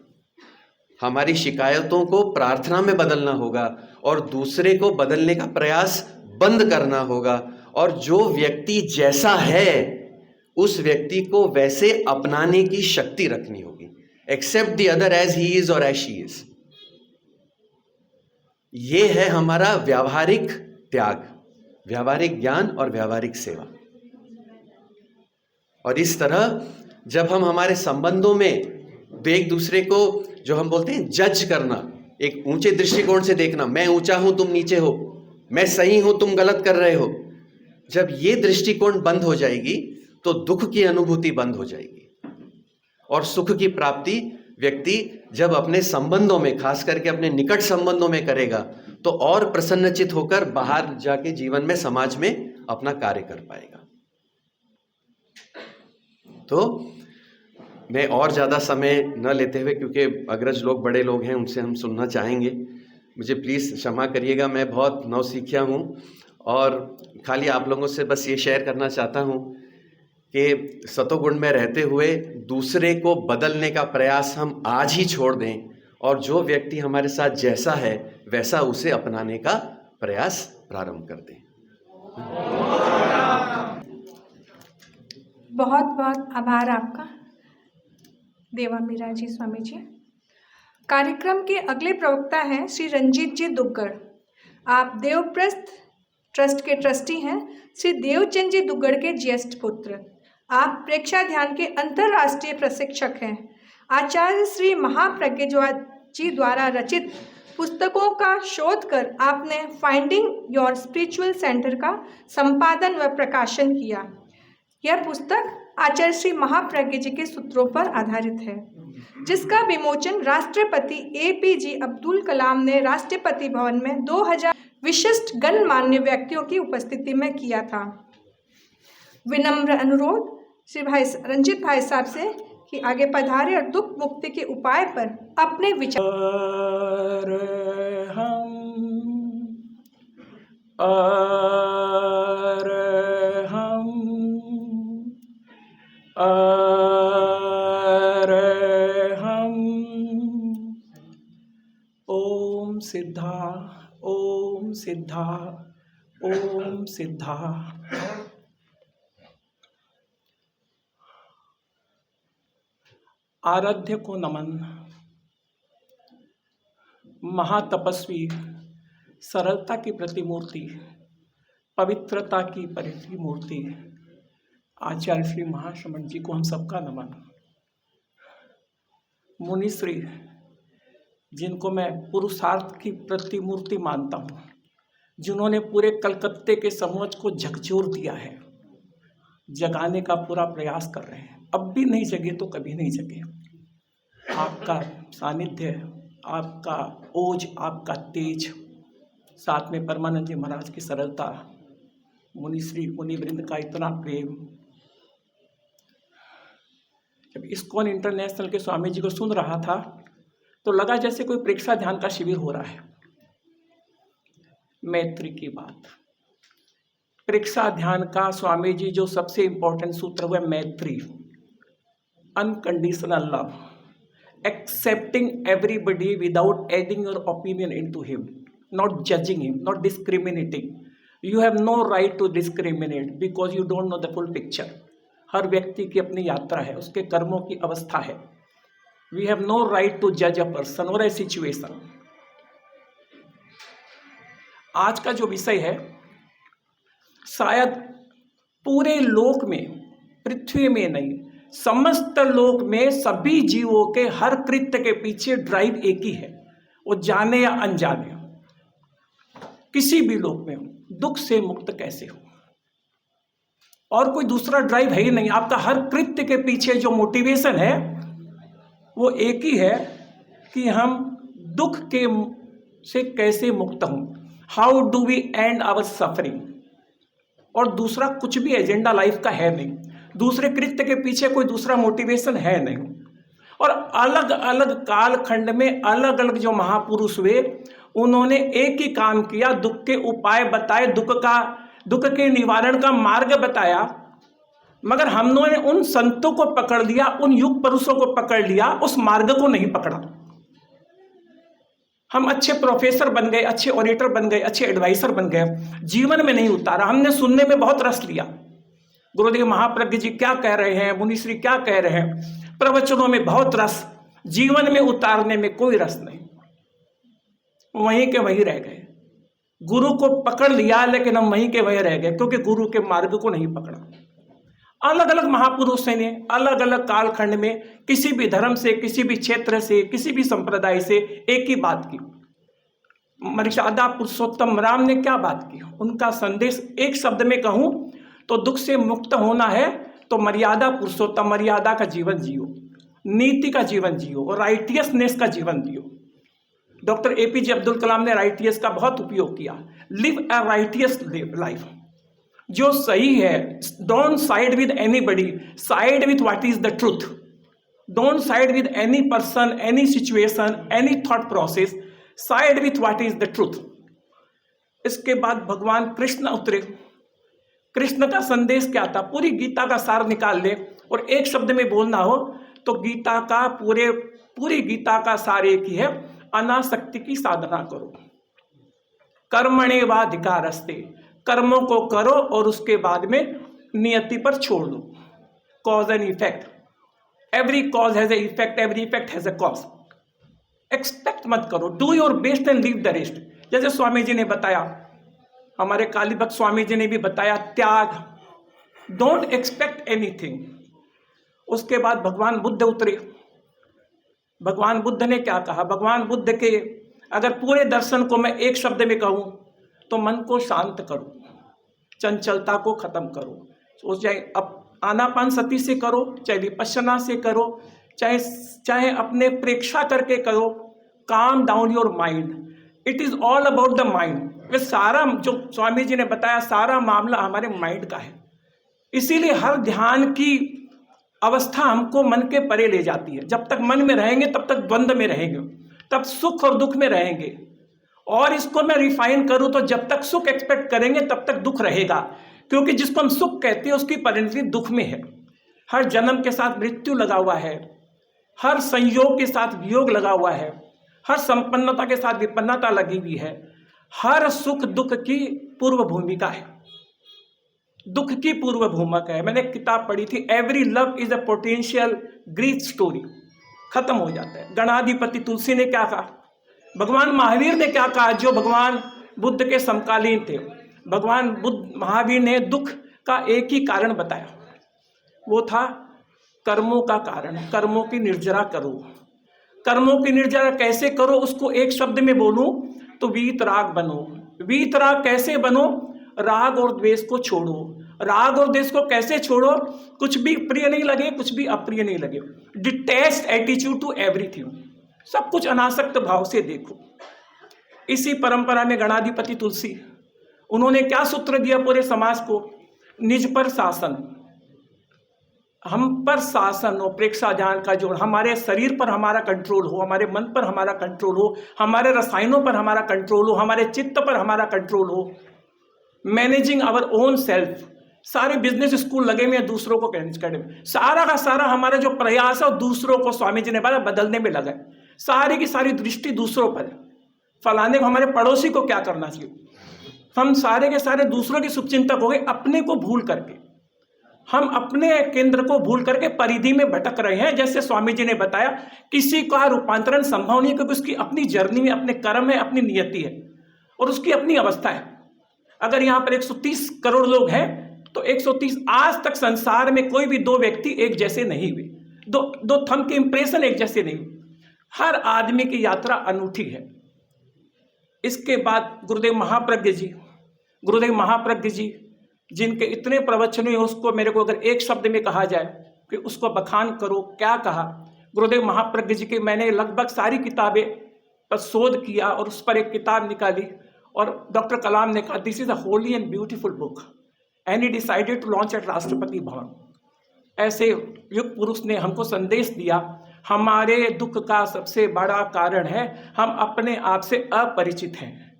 हमारी शिकायतों को प्रार्थना में बदलना होगा और दूसरे को बदलने का प्रयास बंद करना होगा। और जो व्यक्ति जैसा है उस व्यक्ति को वैसे अपनाने की शक्ति रखनी होगी। Accept the other as he is और एज शी इज। ये है हमारा व्यावहारिक त्याग, व्यावहारिक ज्ञान और व्यावहारिक सेवा। और इस तरह जब हम हमारे संबंधों में एक दूसरे को, जो हम बोलते हैं जज करना, एक ऊंचे दृष्टिकोण से देखना, मैं ऊंचा हूं तुम नीचे हो, मैं सही हूं तुम गलत कर रहे हो, जब ये दृष्टिकोण बंद हो जाएगी तो दुख की अनुभूति बंद हो जाएगी और सुख की प्राप्ति व्यक्ति जब अपने संबंधों में, खास करके अपने निकट संबंधों में करेगा तो और प्रसन्नचित होकर बाहर जाके जीवन में, समाज में अपना कार्य कर पाएगा। तो मैं और ज़्यादा समय न लेते हुए, क्योंकि अग्रज लोग बड़े लोग हैं, उनसे हम सुनना चाहेंगे, मुझे प्लीज़ क्षमा करिएगा। मैं बहुत नौसिखिया हूँ और खाली आप लोगों से बस ये शेयर करना चाहता हूँ कि सतोगुण में रहते हुए दूसरे को बदलने का प्रयास हम आज ही छोड़ दें और जो व्यक्ति हमारे साथ जैसा है वैसा उसे अपनाने का प्रयास प्रारंभ कर दें। बहुत बहुत आभार आपका देवा मीरा जी स्वामी जी। कार्यक्रम के अगले प्रवक्ता हैं श्री रंजीत जी दुग्गड़। आप देवप्रस्थ ट्रस्ट के ट्रस्टी हैं। श्री देवचंद जी दुग्गड़ के ज्येष्ठ पुत्र। आप प्रेक्षा ध्यान के अंतर्राष्ट्रीय प्रशिक्षक हैं। आचार्य श्री महाप्रज्ञ जी द्वारा रचित पुस्तकों का शोध कर आपने फाइंडिंग योर स्पिरिचुअल सेंटर का संपादन व प्रकाशन किया। यह पुस्तक आचार्य श्री महाप्रज्ञ जी के सूत्रों पर आधारित है, जिसका विमोचन राष्ट्रपति APJ अब्दुल कलाम ने राष्ट्रपति भवन में 2000 विशिष्ट गणमान्य व्यक्तियों की उपस्थिति में किया था। विनम्र अनुरोध श्री भाई रंजीत भाई साहब से कि आगे पधारे और दुख मुक्ति के उपाय पर अपने विचार ओम सिद्धा ओम सिद्धा ओम सिद्धा। आराध्य को नमन। महातपस्वी, सरलता की प्रतिमूर्ति, पवित्रता की प्रतिमूर्ति आचार्य श्री महाश्रमण जी को हम सबका नमन। मुनिश्री, जिनको मैं पुरुषार्थ की प्रतिमूर्ति मानता हूँ, जिन्होंने पूरे कलकत्ते के समाज को झकझोर दिया है, जगाने का पूरा प्रयास कर रहे हैं। अब भी नहीं जगे तो कभी नहीं जगे। आपका सानिध्य, आपका ओज, आपका तेज, साथ में परमानंद जी महाराज की सरलता, मुनिश्री मुनिवृंद का इतना प्रेम। जब इस्कॉन इंटरनेशनल के स्वामी जी को सुन रहा था तो लगा जैसे कोई प्रेक्षा ध्यान का शिविर हो रहा है। मैत्री की बात, प्रेक्षा ध्यान का स्वामी जी जो सबसे इंपॉर्टेंट सूत्र हुआ मैत्री, unconditional love, accepting everybody without adding your opinion into him, not judging him, not discriminating. You have no right to discriminate because you don't know the full picture. हर व्यक्ति की अपनी यात्रा है, उसके कर्मों की अवस्था है। We have no right to जज अ पर्सन और ए सिचुएशन। आज का जो विषय है, शायद पूरे लोक में, पृथ्वी में नहीं, समस्त लोक में सभी जीवों के हर कृत्य के पीछे ड्राइव एक ही है, वो जाने या अनजाने, किसी भी लोक में हो, दुख से मुक्त कैसे हो। और कोई दूसरा ड्राइव है ही नहीं। आपका हर कृत्य के पीछे जो मोटिवेशन है वो एक ही है कि हम दुख के से कैसे मुक्त हों, how do we end our suffering. और दूसरा कुछ भी एजेंडा लाइफ का है नहीं, दूसरे कृत्य के पीछे कोई दूसरा मोटिवेशन है नहीं। और अलग अलग कालखंड में अलग अलग जो महापुरुष हुए, उन्होंने एक ही काम किया, दुख के उपाय बताए, दुख के निवारण का मार्ग बताया। मगर हमने उन संतों को पकड़ लिया, उन युग पुरुषों को पकड़ लिया, उस मार्ग को नहीं पकड़ा। हम अच्छे प्रोफेसर बन गए, अच्छे ऑडिटर बन गए, अच्छे एडवाइजर बन गए, जीवन में नहीं उतारा। हमने सुनने में बहुत रस लिया, गुरुदेव महाप्रज्ञ जी क्या कह रहे हैं, मुनिश्री क्या कह रहे हैं, प्रवचनों में बहुत रस, जीवन में उतारने में कोई रस नहीं, वहीं के वहीं रह गए। गुरु को पकड़ लिया लेकिन हम वहीं के वहीं रह गए, क्योंकि गुरु के मार्ग को नहीं पकड़ा। अलग अलग महापुरुषों ने अलग अलग कालखंड में किसी भी धर्म से, किसी भी क्षेत्र से, किसी भी संप्रदाय से एक ही बात की। मर्यादा पुरुषोत्तम राम ने क्या बात की, उनका संदेश एक शब्द में कहूं तो दुख से मुक्त होना है तो मर्यादा पुरुषोत्तम, मर्यादा का जीवन जियो, नीति का जीवन जियो और राइटियसनेस का जीवन जियो। डॉक्टर APJ अब्दुल कलाम ने राइटियस का बहुत उपयोग किया। लिव अ राइटियस लाइफ, जो सही है, don't side with anybody, side with what is the truth. Don't side with any person, any situation, any thought process, side with what is the truth. इसके बाद भगवान कृष्ण उतरे। कृष्ण का संदेश क्या था? पूरी गीता का सार निकाल ले और एक शब्द में बोलना हो तो गीता का पूरी गीता का सार एक ही है, अनासक्ति की साधना करो। कर्मण्येवाधिकारस्ते, कर्मों को करो और उसके बाद में नियति पर छोड़ दो। Cause and effect, every cause has a effect, every effect has a cause. Expect मत करो, do your best and leave the rest. जैसे स्वामी जी ने बताया, हमारे काली भक्त स्वामी जी ने भी बताया, त्याग, डोंट एक्सपेक्ट एनीथिंग। उसके बाद भगवान बुद्ध उतरे। भगवान बुद्ध ने क्या कहा? भगवान बुद्ध के अगर पूरे दर्शन को मैं एक शब्द में कहूं तो मन को शांत करो, चंचलता को खत्म करो। तो चाहे अब आनापान सती से करो, चाहे विपश्यना से करो, चाहे अपने प्रेक्षा करके करो, calm down your mind. It is all about the mind. वे सारा जो स्वामी जी ने बताया, सारा मामला हमारे माइंड का है। इसीलिए हर ध्यान की अवस्था हमको मन के परे ले जाती है। जब तक मन में रहेंगे तब तक द्वंद्व में रहेंगे, तब सुख और दुख में रहेंगे। और इसको मैं रिफाइन करूं तो जब तक सुख एक्सपेक्ट करेंगे तब तक दुख रहेगा, क्योंकि जिसको हम सुख कहते हैं उसकी परिणति दुख में है। हर जन्म के साथ मृत्यु लगा हुआ है, हर संयोग के साथ वियोग लगा हुआ है, हर संपन्नता के साथ विपन्नता लगी हुई है। हर सुख दुख की पूर्व भूमिका है, दुख की पूर्व भूमिका है। मैंने एक किताब पढ़ी थी, every love is a potential grief story. खत्म हो जाता है। गणाधिपति तुलसी ने क्या कहा? भगवान महावीर ने क्या कहा, जो भगवान बुद्ध के समकालीन थे? भगवान बुद्ध महावीर ने दुख का एक ही कारण बताया, वो था कर्मों का कारण। कर्मों की निर्जरा करो। कर्मों की निर्जरा कैसे करो? उसको एक शब्द में बोलूं तो वीतराग बनो। वीतराग कैसे बनो? राग और द्वेष को छोड़ो। राग और द्वेष को कैसे छोड़ो? कुछ भी प्रिय नहीं लगे, कुछ भी अप्रिय नहीं लगे। डिटैच्ड एटीट्यूड टू एवरीथिंग, सब कुछ अनासक्त भाव से देखो। इसी परंपरा में गणाधिपति तुलसी, उन्होंने क्या सूत्र दिया पूरे समाज को? निज पर शासन, हम पर शासन हो, प्रेक्षा ध्यान का जोड़। हमारे शरीर पर हमारा कंट्रोल हो, हमारे मन पर हमारा कंट्रोल हो, हमारे रसायनों पर हमारा कंट्रोल हो, हमारे चित्त पर हमारा कंट्रोल हो। Managing our own self. सारे बिजनेस स्कूल लगे हुए हैं दूसरों को मैनेज करने में। सारा का सारा हमारा जो प्रयास है दूसरों को, स्वामी जी ने बताया, बदलने में लगा है। सारी की सारी दृष्टि दूसरों पर है। फलाने को, हमारे पड़ोसी को क्या करना चाहिए? हम सारे के सारे दूसरों के शुभचिंतक हो गए, अपने को भूल करके। हम अपने केंद्र को भूल करके परिधि में भटक रहे हैं। जैसे स्वामी जी ने बताया, किसी का रूपांतरण संभव नहीं, क्योंकि उसकी अपनी जर्नी में अपने कर्म है, अपनी नियति है और उसकी अपनी अवस्था है। अगर यहाँ पर 130 करोड़ लोग हैं तो 130, आज तक संसार में कोई भी दो व्यक्ति एक जैसे नहीं हुए, दो थंब के इंप्रेशन एक जैसे नहीं। हर आदमी की यात्रा अनूठी है। इसके बाद गुरुदेव महाप्रज्ञ जी जिनके इतने प्रवचन हुए, उसको मेरे को अगर एक शब्द में कहा जाए कि उसको बखान करो, क्या कहा? गुरुदेव महाप्रज्ञ जी के मैंने लगभग सारी किताबें पर शोध किया और उस पर एक किताब निकाली और डॉक्टर कलाम ने कहा, this is a holy and beautiful book and he decided to launch at Rashtrapati Bhavan. ऐसे युग पुरुष ने हमको संदेश दिया, हमारे दुख का सबसे बड़ा कारण है हम अपने आप से अपरिचित हैं।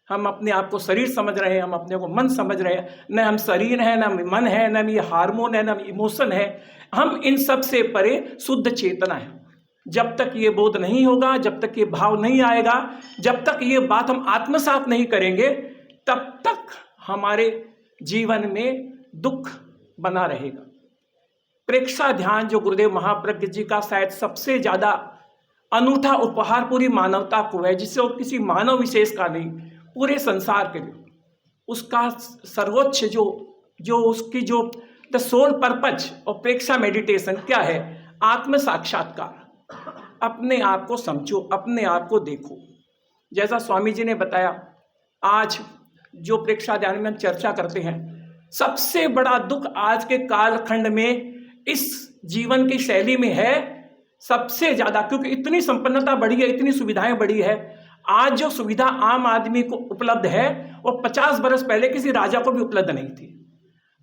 हम अपने आप को शरीर समझ रहे हैं, हम अपने को मन समझ रहे हैं। न हम शरीर है, न मन है, न ये हार्मोन है, न इमोशन है। हम इन सब से परे शुद्ध चेतना है। जब तक ये बोध नहीं होगा, जब तक ये भाव नहीं आएगा, जब तक ये बात हम आत्मसात नहीं करेंगे, तब तक हमारे जीवन में दुख बना रहेगा। प्रेक्षा ध्यान जो गुरुदेव महाप्रज्ञ जी का शायद सबसे ज्यादा अनूठा उपहार पूरी मानवता को है, जिससे वो किसी मानव विशेष का नहीं, पूरे संसार के लिए उसका सर्वोच्च जो उसकी जो the sole purpose of Preksha meditation क्या है? आत्म साक्षात्कार। अपने आप को समझो, अपने आप को देखो। जैसा स्वामी जी ने बताया, आज जो प्रेक्षा ध्यान में हम चर्चा करते हैं, सबसे बड़ा दुख आज के कालखंड में इस जीवन की शैली में है सबसे ज्यादा, क्योंकि इतनी संपन्नता बढ़ी है, इतनी सुविधाएं बढ़ी है। आज जो सुविधा आम आदमी को उपलब्ध है वो 50 बरस पहले किसी राजा को भी उपलब्ध नहीं थी।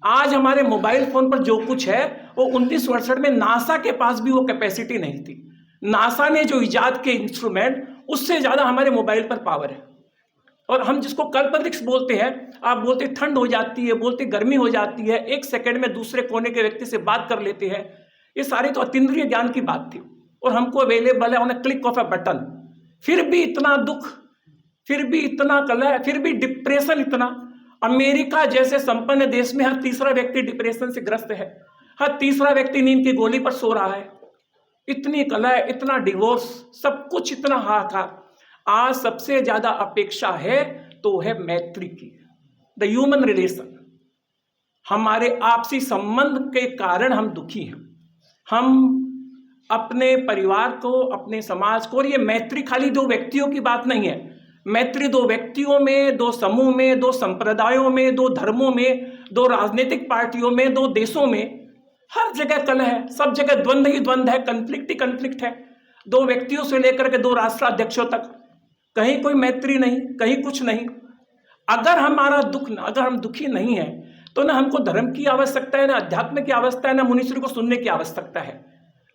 आज हमारे मोबाइल फोन पर जो कुछ है वो 1968 में नासा के पास भी वो कैपेसिटी नहीं थी। नासा ने जो इजाद के इंस्ट्रूमेंट, उससे ज़्यादा हमारे मोबाइल पर पावर है। और हम जिसको कल्पवृक्ष बोलते हैं, आप बोलते ठंड हो जाती है, बोलते गर्मी हो जाती है, 1 सेकंड में दूसरे कोने के व्यक्ति से बात कर लेते हैं, ये सारी तो अतीन्द्रिय ज्ञान की बात थी और हमको अवेलेबल है on a click of a button. फिर भी इतना दुख, फिर भी इतना कलह, फिर भी डिप्रेशन इतना। अमेरिका जैसे संपन्न देश में हर तीसरा व्यक्ति डिप्रेशन से ग्रस्त है, हर तीसरा व्यक्ति नींद की गोली पर सो रहा है। इतनी कलह, इतना डिवोर्स, सब कुछ इतना हाहाकार। आज सबसे ज्यादा अपेक्षा है तो है मैत्री की, द ह्यूमन रिलेशन। हमारे आपसी संबंध के कारण हम दुखी हैं। हम अपने परिवार को, अपने समाज को, और ये मैत्री खाली 2 व्यक्तियों की बात नहीं है। मैत्री 2 व्यक्तियों में, 2 समूह में, 2 संप्रदायों में, 2 धर्मों में, 2 राजनीतिक पार्टियों में, 2 देशों में, हर जगह कलह है, सब जगह द्वंद्व ही द्वंद्व है, कंफ्लिक्ट ही कंफ्लिक्ट है। 2 व्यक्तियों से लेकर के 2 राष्ट्राध्यक्षों तक, कहीं कोई मैत्री नहीं, कहीं कुछ नहीं। अगर हमारा दुख, अगर हम दुखी नहीं है तो ना हमको धर्म की आवश्यकता है, ना अध्यात्म की आवश्यकता है, ना मुनीश्वरी को सुनने की आवश्यकता है।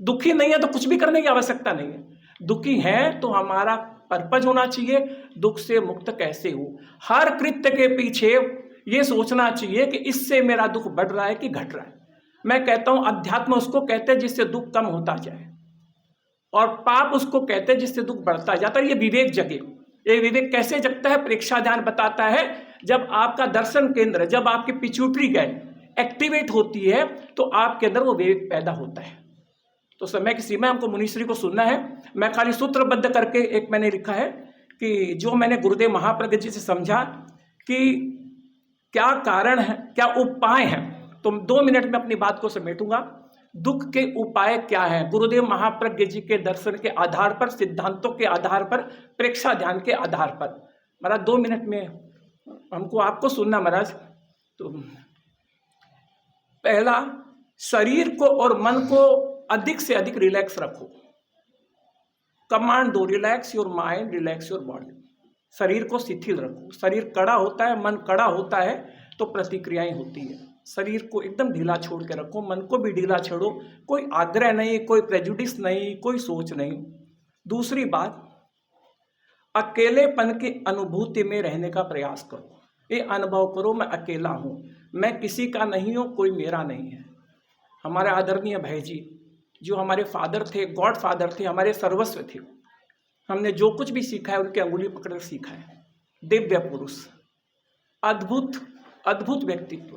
दुखी नहीं है तो कुछ भी करने की आवश्यकता नहीं है। दुखी है तो हमारा पर्पज होना चाहिए, दुख से मुक्त कैसे हो। हर कृत्य के पीछे ये सोचना चाहिए कि इससे मेरा दुख बढ़ रहा है कि घट रहा है। मैं कहता हूं अध्यात्म उसको कहते हैं जिससे दुख कम होता जाए, और पाप उसको कहते हैं जिससे दुख बढ़ता जाता है। ये विवेक जगे। ये विवेक कैसे जगता है? परीक्षा ध्यान बताता है। जब आपका दर्शन केंद्र, जब आपकी पिट्यूटरी ग्लैंड एक्टिवेट होती है तो आपके अंदर वो विवेक पैदा होता है। तो समय की सीमा, हमको मुनीश्वरी को सुनना है। मैं खाली सूत्रबद्ध करके एक मैंने लिखा है कि जो मैंने गुरुदेव महाप्रज्ञ जी से समझा कि क्या कारण है, क्या उपाय हैं, तो 2 मिनट में अपनी बात को समेटूंगा। दुख के उपाय क्या हैं? गुरुदेव महाप्रज्ञ जी के दर्शन के आधार पर, सिद्धांतों के आधार पर, प्रेक्षा ध्यान के आधार पर। महाराज 2 मिनट में हमको आपको सुनना महाराज। तो पहला, शरीर को और मन को अधिक से अधिक रिलैक्स रखो। कमांड दो, relax your mind, relax your body. शरीर को शिथिल रखो। शरीर कड़ा होता है, मन कड़ा होता है तो प्रतिक्रियाएं होती है। शरीर को एकदम ढीला छोड़ के रखो, मन को भी ढीला छोड़ो। कोई आग्रह नहीं, कोई प्रेजुडिस नहीं, कोई सोच नहीं। दूसरी बात, अकेलेपन की अनुभूति में रहने का प्रयास करो। ये अनुभव करो, मैं अकेला हूं, मैं किसी का नहीं हूं, कोई मेरा नहीं है। हमारे आदरणीय भाई जी जो हमारे फादर थे, गॉड फादर थे, हमारे सर्वस्व थे। हमने जो कुछ भी सीखा है उनकी अंगुली पकड़कर सीखा है। दिव्य पुरुष, अद्भुत अद्भुत व्यक्तित्व,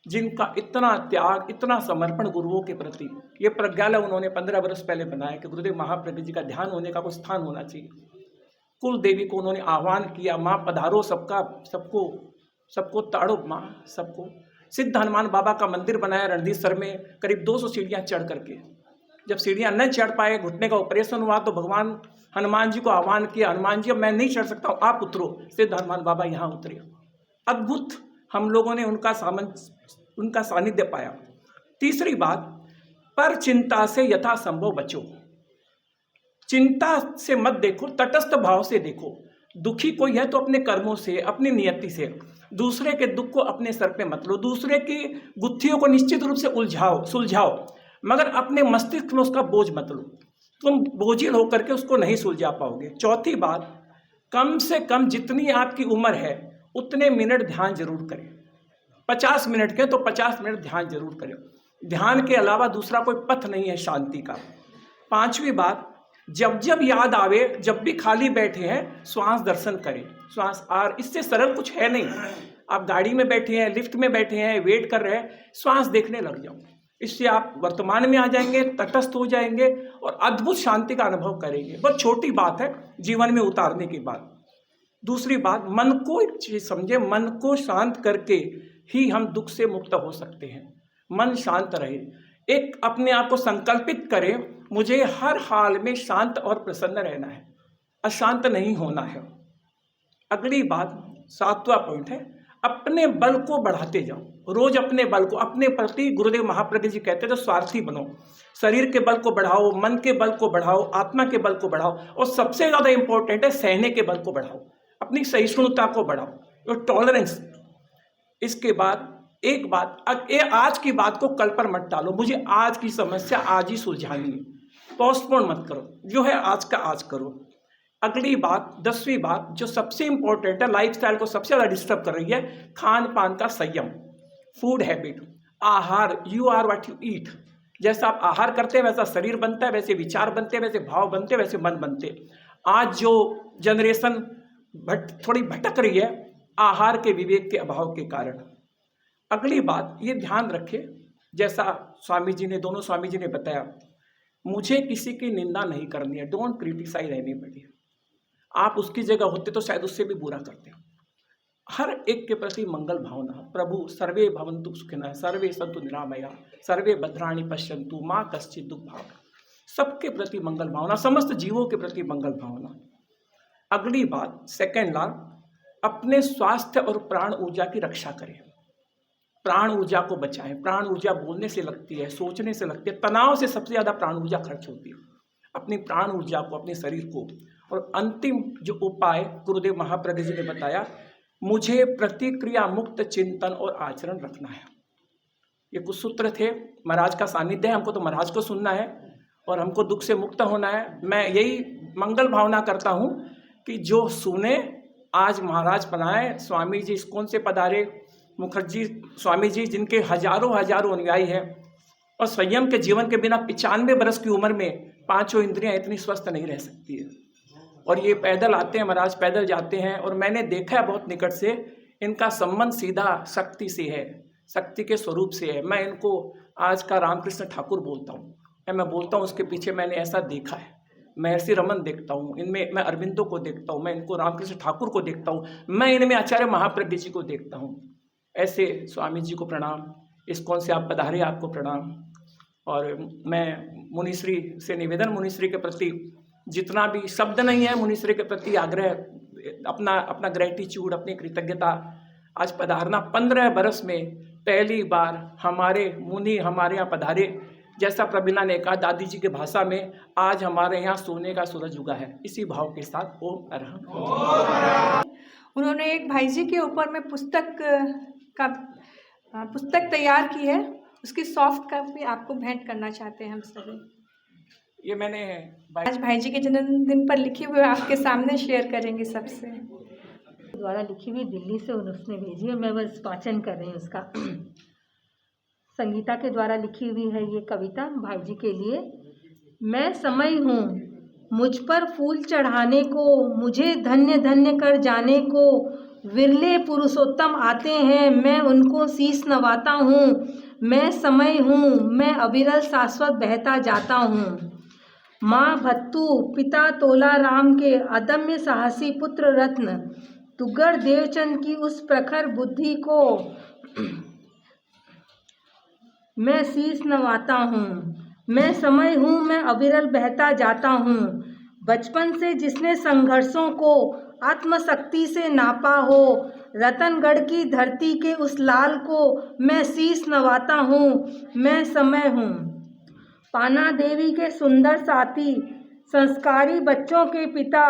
जिनका इतना त्याग, इतना समर्पण गुरुओं के प्रति। ये प्रज्ञालय उन्होंने 15 वर्ष पहले बनाया कि गुरुदेव महाप्रज्ञ जी का ध्यान होने का कोई स्थान होना चाहिए। कुल देवी को उन्होंने आह्वान किया, माँ पधारो, सबको ताड़ो माँ, सबको। सिद्ध हनुमान बाबा का मंदिर बनाया रणधीर में, करीब 200 सीढ़ियाँ चढ़ करके। जब सीढ़ियाँ न चढ़ पाए, घुटने का ऑपरेशन हुआ, तो भगवान हनुमान जी को आह्वान किया, हनुमान जी अब मैं नहीं चढ़ सकता हूँ, आप उतरो। सिद्ध हनुमान बाबा यहाँ उतरे। अद्भुत, हम लोगों ने उनका सानिध्य पाया। तीसरी बात, पर चिंता से यथासंभव बचो। चिंता से मत देखो, तटस्थ भाव से देखो। दुखी कोई है तो अपने कर्मों से, अपनी नियति से। दूसरे के दुख को अपने सर पे मत लो, दूसरे की गुत्थियों को निश्चित रूप से सुलझाओ, मगर अपने मस्तिष्क में उसका बोझ मत लो। तुम बोझिल होकर के उसको नहीं सुलझा पाओगे। चौथी बात, कम से कम जितनी आपकी उम्र है उतने मिनट ध्यान जरूर करें। 50 मिनट के तो 50 मिनट ध्यान जरूर करें। ध्यान के अलावा दूसरा कोई पथ नहीं है शांति का। 5वीं बात, जब जब याद आवे, जब भी खाली बैठे हैं, श्वास दर्शन करें। श्वास आर, इससे सरल कुछ है नहीं। आप गाड़ी में बैठे हैं, लिफ्ट में बैठे हैं, वेट कर रहे हैं, श्वास देखने लग जाओ। इससे आप वर्तमान में आ जाएंगे, तटस्थ हो जाएंगे और अद्भुत शांति का अनुभव करेंगे। बहुत छोटी बात है जीवन में उतारने की बात। दूसरी बात, मन को एक चीज समझे, मन को शांत करके ही हम दुख से मुक्त हो सकते हैं। मन शांत रहे, एक अपने आप को संकल्पित करें, मुझे हर हाल में शांत और प्रसन्न रहना है, अशांत नहीं होना है। अगली बात, 7वां पॉइंट है, अपने बल को बढ़ाते जाओ। रोज अपने बल को, अपने प्रति गुरुदेव महाप्रज्ञ जी कहते थे स्वार्थी बनो। शरीर के बल को बढ़ाओ, मन के बल को बढ़ाओ, आत्मा के बल को बढ़ाओ, और सबसे ज्यादा इंपॉर्टेंट है सहने के बल को बढ़ाओ, अपनी सहिष्णुता को बढ़ाओ, और टॉलरेंस। इसके बाद एक बात, आज की बात को कल पर मत टालो। मुझे आज की समस्या आज ही सुलझानी है, पोस्टपोन मत करो। जो है आज का आज करो। अगली बात, 10वीं बात जो सबसे इंपॉर्टेंट है, लाइफस्टाइल को सबसे ज़्यादा डिस्टर्ब कर रही है, खान पान का संयम, फूड हैबिट, आहार। You are what you eat. जैसा आप आहार करते हैं वैसा शरीर बनता है, वैसे विचार बनते हैं, वैसे भाव बनते हैं, वैसे मन बनते हैं। आज जो जनरेशन थोड़ी भटक रही है आहार के विवेक के अभाव के कारण। अगली बात ये ध्यान रखें, जैसा दोनों स्वामी जी ने बताया, मुझे किसी की निंदा नहीं करनी है। Don't criticise anybody. आप उसकी जगह होते तो शायद उससे भी बुरा करते हो। हर एक के प्रति मंगल भावना। प्रभु सर्वे भवन्तु सुखिनः, सर्वे सन्तु निरामया, सर्वे भद्राणि पश्यन्तु माँ कश्चित् दुःख भाग। सबके प्रति मंगल भावना, समस्त जीवों के प्रति मंगल भावना। अगली बात, सेकेंड लॉ, अपने स्वास्थ्य और प्राण ऊर्जा की रक्षा करें। प्राण ऊर्जा को बचाएं। प्राण ऊर्जा बोलने से लगती है, सोचने से लगती है, तनाव से सबसे ज़्यादा प्राण ऊर्जा खर्च होती है। अपनी प्राण ऊर्जा को, अपने शरीर को। और अंतिम जो उपाय गुरुदेव महाप्रज्ञ जी ने बताया, मुझे प्रतिक्रिया मुक्त चिंतन और आचरण रखना है। ये कुछ सूत्र थे। महाराज का सानिध्य है, हमको तो महाराज को सुनना है और हमको दुख से मुक्त होना है। मैं यही मंगल भावना करता हूँ कि जो सुने, आज महाराज बनाए, स्वामी जी इस्कॉन से पधारे, मुखर्जी स्वामी जी जिनके हजारों अनुयायी हैं, और संयम के जीवन के बिना 95 बरस की उम्र में 5 इंद्रियां इतनी स्वस्थ नहीं रह सकती है। और ये पैदल आते हैं, महाराज पैदल जाते हैं, और मैंने देखा है बहुत निकट से, इनका संबंध सीधा शक्ति से है, शक्ति के स्वरूप से है। मैं इनको आज का रामकृष्ण ठाकुर बोलता हूँ। मैं बोलता हूँ उसके पीछे मैंने ऐसा देखा है। महर्षि रमन देखता हूँ, इनमें मैं अरविंदो को देखता हूँ, मैं इनको रामकृष्ण ठाकुर को देखता हूँ, मैं इनमें आचार्य महाप्रज्ञ जी को देखता हूँ। ऐसे स्वामी जी को प्रणाम, इस्कॉन से आप पधारे, आपको प्रणाम। और मैं मुनिश्री से निवेदन, मुनिश्री के प्रति जितना भी शब्द नहीं है, मुनिश्री के प्रति आग्रह, अपना ग्रेटिट्यूड, अपनी कृतज्ञता। आज पधारना 15 बरस में पहली बार हमारे मुनि हमारे यहाँ पधारे। जैसा प्रवीणा ने कहा दादी जी की भाषा में, आज हमारे यहाँ सोने का सूरज उगा है। इसी भाव के साथ ओम अरहम। उन्होंने एक भाई जी के ऊपर में पुस्तक तैयार की है, उसकी सॉफ्ट कॉपी आपको भेंट करना चाहते हैं हम सभी। ये मैंने आज भाई जी के जन्मदिन पर लिखे हुए आपके सामने शेयर करेंगे सबसे। द्वारा लिखी हुई, दिल्ली से उसने भेजी है, मैं बस वाचन कर रही हूँ उसका। संगीता के द्वारा लिखी हुई है ये कविता भाई जी के लिए। मैं समय हूँ मुझ पर फूल चढ़ाने को, मुझे धन्य धन्य कर जाने को, विरले पुरुषोत्तम आते हैं, मैं उनको शीश नवाता हूँ। मैं समय हूँ, मैं अविरल शाश्वत बहता जाता हूँ। माँ भत्तू, पिता तोला राम के अदम्य साहसी पुत्र रत्न, तुगर देवचंद की उस प्रखर बुद्धि को मैं शीश नवाता हूँ। मैं समय हूँ, मैं अविरल बहता जाता हूँ। बचपन से जिसने संघर्षों को आत्मशक्ति से नापा हो, रतनगढ़ की धरती के उस लाल को मैं शीश नवाता हूँ। मैं समय हूँ। पाना देवी के सुंदर साथी, संस्कारी बच्चों के पिता,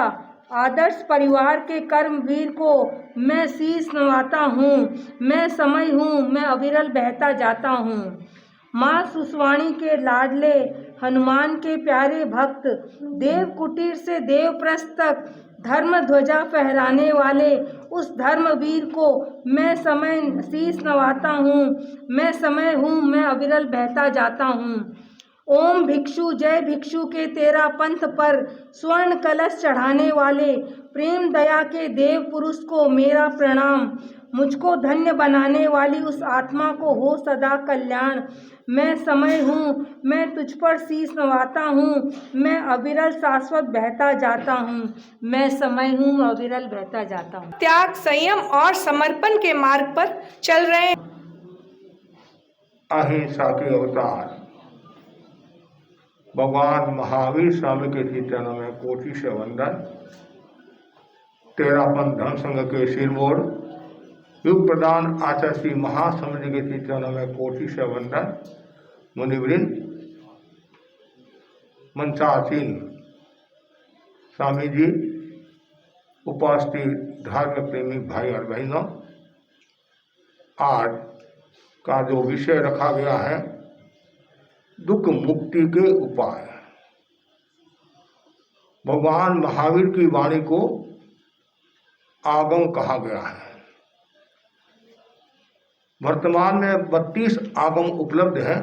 आदर्श परिवार के कर्मवीर को मैं शीश नवाता हूँ। मैं समय हूँ, मैं अविरल बहता जाता हूँ। माँ सुसवाणी के लाडले, हनुमान के प्यारे भक्त, देव कुटीर से देवप्रस्थ तक धर्म ध्वजा फहराने वाले उस धर्मवीर को मैं समय शीश नवाता हूँ। मैं समय हूँ, मैं अविरल बहता जाता हूँ। ओम भिक्षु जय भिक्षु के तेरा पंथ पर स्वर्ण कलश चढ़ाने वाले प्रेम दया के देव पुरुष को मेरा प्रणाम। मुझको धन्य बनाने वाली उस आत्मा को हो सदा कल्याण। मैं समय हूँ, मैं तुझ पर शीश नवाता हूँ। मैं अविरल शाश्वत बहता जाता हूँ। मैं समय हूँ, मैं अविरल बहता जाता हूँ। त्याग, संयम और समर्पण के मार्ग पर चल रहे हैं। अहिंसा के अवतार भगवान महावीर स्वामी के श्री चरणों में कोटि से वंदन। तेरापन धर्म संघ के सिरमौर युग प्रधान आचार्य श्री महासमुद्र के श्री चरणों में कोटि से वंदन। मुनिवृंद, मंचासीन स्वामी जी, उपस्थित धर्म प्रेमी भाई और बहनों, आज का जो विषय रखा गया है, दुख मुक्ति के उपाय। भगवान महावीर की वाणी को आगम कहा गया है। वर्तमान में 32 आगम उपलब्ध हैं।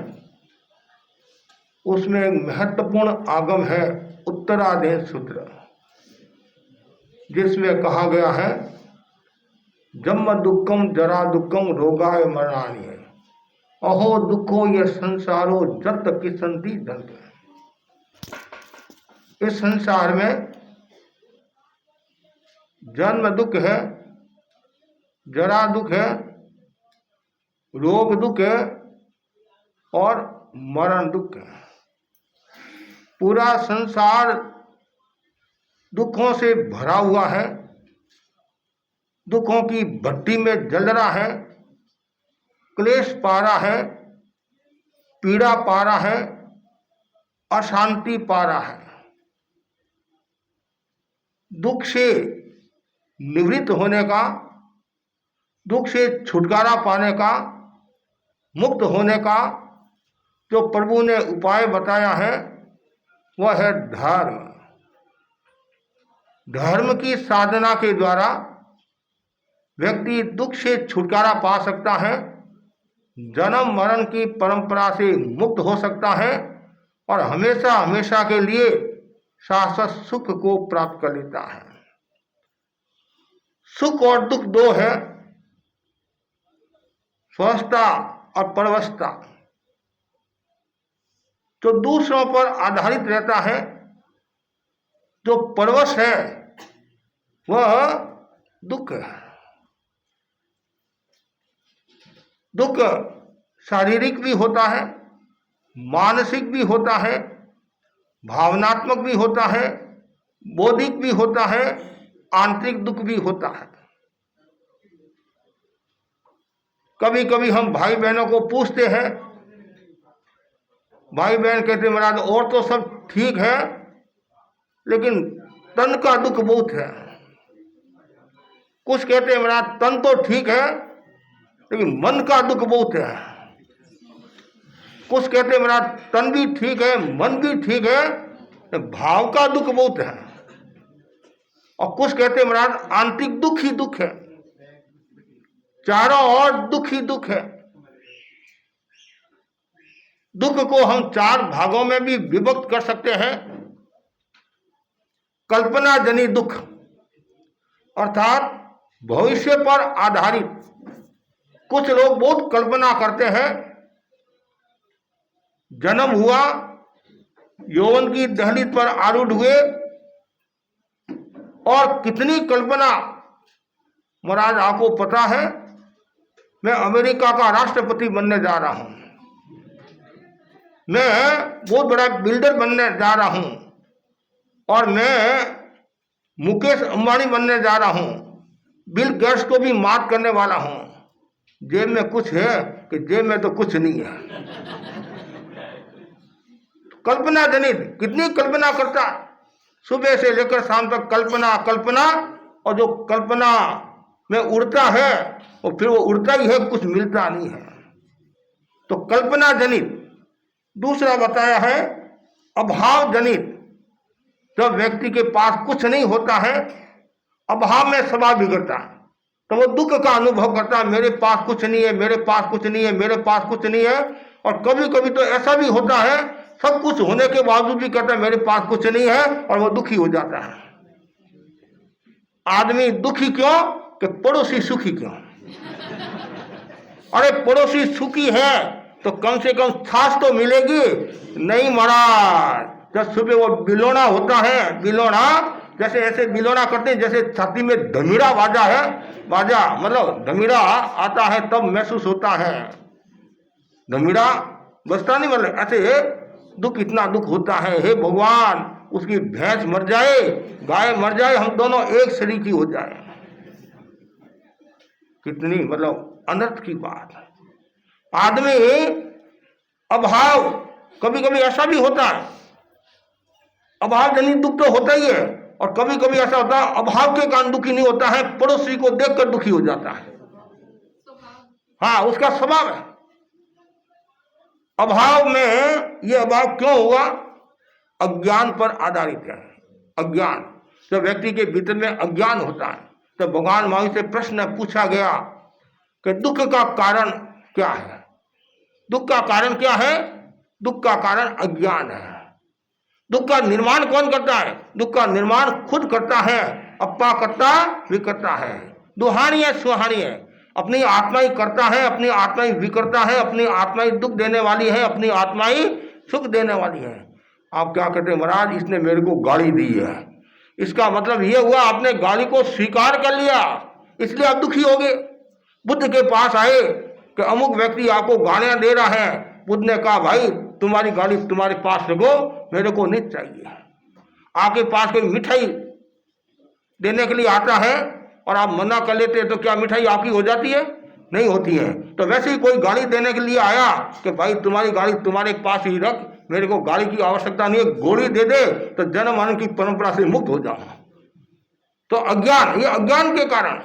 उसमें एक महत्वपूर्ण आगम है उत्तरादेश सूत्र, जिसमें कहा गया है जन्म दुखम जरा दुखम रोगाय मरणानि अहो दुखो ये संसारो जत किसंती दंत। इस संसार में जन्म दुख है, जरा दुख है, रोग दुख है और मरण दुख है। पूरा संसार दुखों से भरा हुआ है, दुखों की भट्टी में जल रहा है, क्लेश पा रहा है, पीड़ा पा रहा है, अशांति पा रहा है। दुख से निवृत्त होने का, दुख से छुटकारा पाने का, मुक्त होने का जो प्रभु ने उपाय बताया है वह है धर्म। धर्म की साधना के द्वारा व्यक्ति दुख से छुटकारा पा सकता है, जन्म मरण की परंपरा से मुक्त हो सकता है और हमेशा हमेशा के लिए शाश्वत सुख को प्राप्त कर लेता है। सुख और दुख दो है, स्वस्थता और परवस्था। जो दूसरों पर आधारित रहता है, जो परवश है, वह दुख है। दुख शारीरिक भी होता है, मानसिक भी होता है, भावनात्मक भी होता है, बौद्धिक भी होता है, आंतरिक दुख भी होता है। कभी कभी हम भाई बहनों को पूछते हैं, भाई बहन कहते महाराज और तो सब ठीक है लेकिन तन का दुख बहुत है। कुछ कहते हैं महाराज तन तो ठीक है लेकिन मन का दुख बहुत है। कुछ कहते हैं महाराज तन भी ठीक है, मन भी ठीक है, भाव का दुख बहुत है। और कुछ कहते हैं महाराज आंतरिक दुख ही दुख है, चारों ओर दुख ही दुख है। दुख को हम 4 भागों में भी विभक्त कर सकते हैं। कल्पना जनी दुख अर्थात भविष्य पर आधारित। कुछ लोग बहुत कल्पना करते हैं, जन्म हुआ, यौवन की दहलीज पर आरूढ़ हुए और कितनी कल्पना। महाराज आपको पता है मैं अमेरिका का राष्ट्रपति बनने जा रहा हूं, मैं बहुत बड़ा बिल्डर बनने जा रहा हूं और मैं मुकेश अंबानी बनने जा रहा हूं, बिल गेट्स को भी मात करने वाला हूं। जेब में कुछ है कि जेब में तो कुछ नहीं है। कल्पना जनित कितनी कल्पना करता है, सुबह से लेकर शाम तक कल्पना कल्पना, और जो कल्पना में उड़ता है और फिर वो उड़ता ही है, कुछ मिलता नहीं है। तो कल्पना जनित। दूसरा बताया है अभाव जनित। जब व्यक्ति के पास कुछ नहीं होता है, अभाव में स्वभाव बिगड़ता है, तो वो दुख का अनुभव करता है, मेरे पास कुछ नहीं है, मेरे पास कुछ नहीं है, मेरे पास कुछ नहीं है। और कभी कभी तो ऐसा भी होता है सब कुछ होने के बावजूद भी कहता है मेरे पास कुछ नहीं है, और वो दुखी हो जाता है। आदमी दुखी क्यों कि पड़ोसी सुखी क्यों। अरे पड़ोसी सुखी है तो कम से कम छाछ तो मिलेगी। नहीं महाराज, जब सुबह वो बिलोना होता है, बिलोना जैसे ऐसे बिलोना करते हैं जैसे छाती में धमीरा बाजा है, बाजा मतलब धमीरा आता है तब महसूस होता है। धमीरा बजता नहीं, मतलब ऐसे दुख, इतना दुख होता है। हे भगवान, उसकी भैंस मर जाए, गाय मर जाए, हम दोनों एक शरीर की हो जाए। कितनी मतलब अनर्थ की बात है। आदमी अभाव, कभी कभी ऐसा भी होता है, अभाव जनित दुख तो होता ही है, और कभी कभी ऐसा होता है अभाव के कारण दुखी नहीं होता है, पड़ोसी को देखकर दुखी हो जाता है। हाँ, उसका स्वभाव है। अभाव में ये अभाव क्यों हुआ? अज्ञान पर आधारित है। अज्ञान, जब व्यक्ति के भीतर में अज्ञान होता है तो भगवान महावीर से प्रश्न पूछा गया कि दुख का कारण क्या है? दुख का कारण क्या है? दुख का कारण अज्ञान है। दुख का निर्माण कौन करता है? दुख का निर्माण खुद करता है। अप्पा करता विकर्ता है, दुहानी है सुहानी है। अपनी आत्मा ही करता है, अपनी आत्मा ही विकर्ता है, अपनी आत्मा ही दुख देने वाली है, अपनी आत्मा ही सुख देने वाली है। आप क्या कहते हैं? महाराज इसने मेरे को गाली दी है, इसका मतलब ये हुआ आपने गाली को स्वीकार कर लिया, इसलिए आप दुखी हो गए। बुद्ध के पास आए कि अमुक व्यक्ति आपको गालियां दे रहा है। बुद्ध ने कहा भाई तुम्हारी गाली तुम्हारे पास रखो, मेरे को नहीं चाहिए। आपके पास कोई मिठाई देने के लिए आता है और आप मना कर लेते हैं तो क्या मिठाई आपकी हो जाती है? नहीं होती है। तो वैसे ही कोई गाली देने के लिए आया कि भाई तुम्हारी गाली तुम्हारे पास ही रख, मेरे को गाली की आवश्यकता नहीं है, गोली दे दे तो जन्म मरण की परंपरा से मुक्त हो जाऊं। तो अज्ञान, ये अज्ञान के कारण,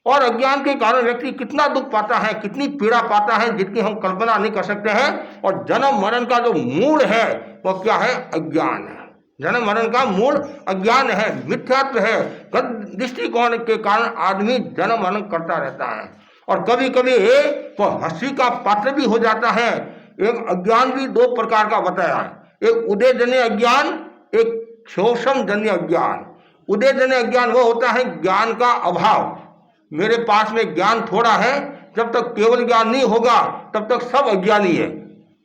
और अज्ञान के कारण व्यक्ति कितना दुख पाता है, कितनी पीड़ा पाता है जिसकी हम कल्पना नहीं कर सकते हैं। और जन्म मरण का जो मूल है वो क्या है? अज्ञान है। जन्म मरण का मूल अज्ञान है, मिथ्यात्व है। दृष्टिकोण के कारण आदमी जन्म मरण करता रहता है और कभी कभी वो हंसी का पात्र भी हो जाता है। एक अज्ञान भी दो प्रकार का बताया है, एक उदयजन्य अज्ञान, एक शोषण जन्य अज्ञान। उदयजन्य अज्ञान वो होता है ज्ञान का अभाव। मेरे पास में ज्ञान थोड़ा है, जब तक केवल ज्ञान नहीं होगा तब तक सब अज्ञानी है।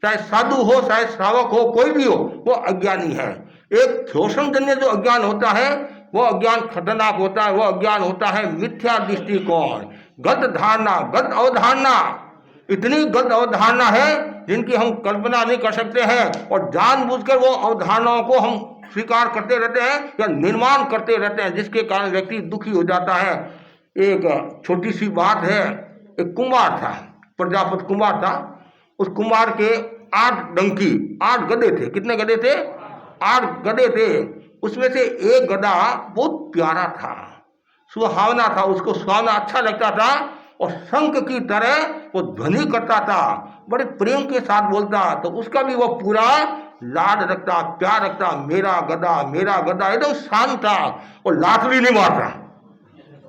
चाहे साधु हो, चाहे श्रावक हो, कोई भी हो, वो अज्ञानी है। एक शोषण जन्य जो अज्ञान होता है वो अज्ञान खतरनाक होता है। वो अज्ञान होता है मिथ्या दृष्टिकोण, गलत धारणा, गलत अवधारणा। इतनी गलत अवधारणा है जिनकी हम कल्पना नहीं कर सकते हैं और जानबूझकर वो अवधारणाओं को हम स्वीकार करते रहते हैं या निर्माण करते रहते हैं, जिसके कारण व्यक्ति दुखी हो जाता है। एक छोटी सी बात है, एक कुम्हार था, प्रजापति कुम्हार था। उस कुम्हार के 8 गधे थे। कितने गधे थे? 8 गधे थे। उसमें से एक गधा बहुत प्यारा था, सुहावना था, उसको सुहावना अच्छा लगता था और शंख की तरह वो ध्वनि करता था, बड़े प्रेम के साथ बोलता। तो उसका भी वो पूरा लाड रखता, प्यार रखता। मेरा गधा, मेरा गधा, एकदम शांत था और लात भी नहीं मारता।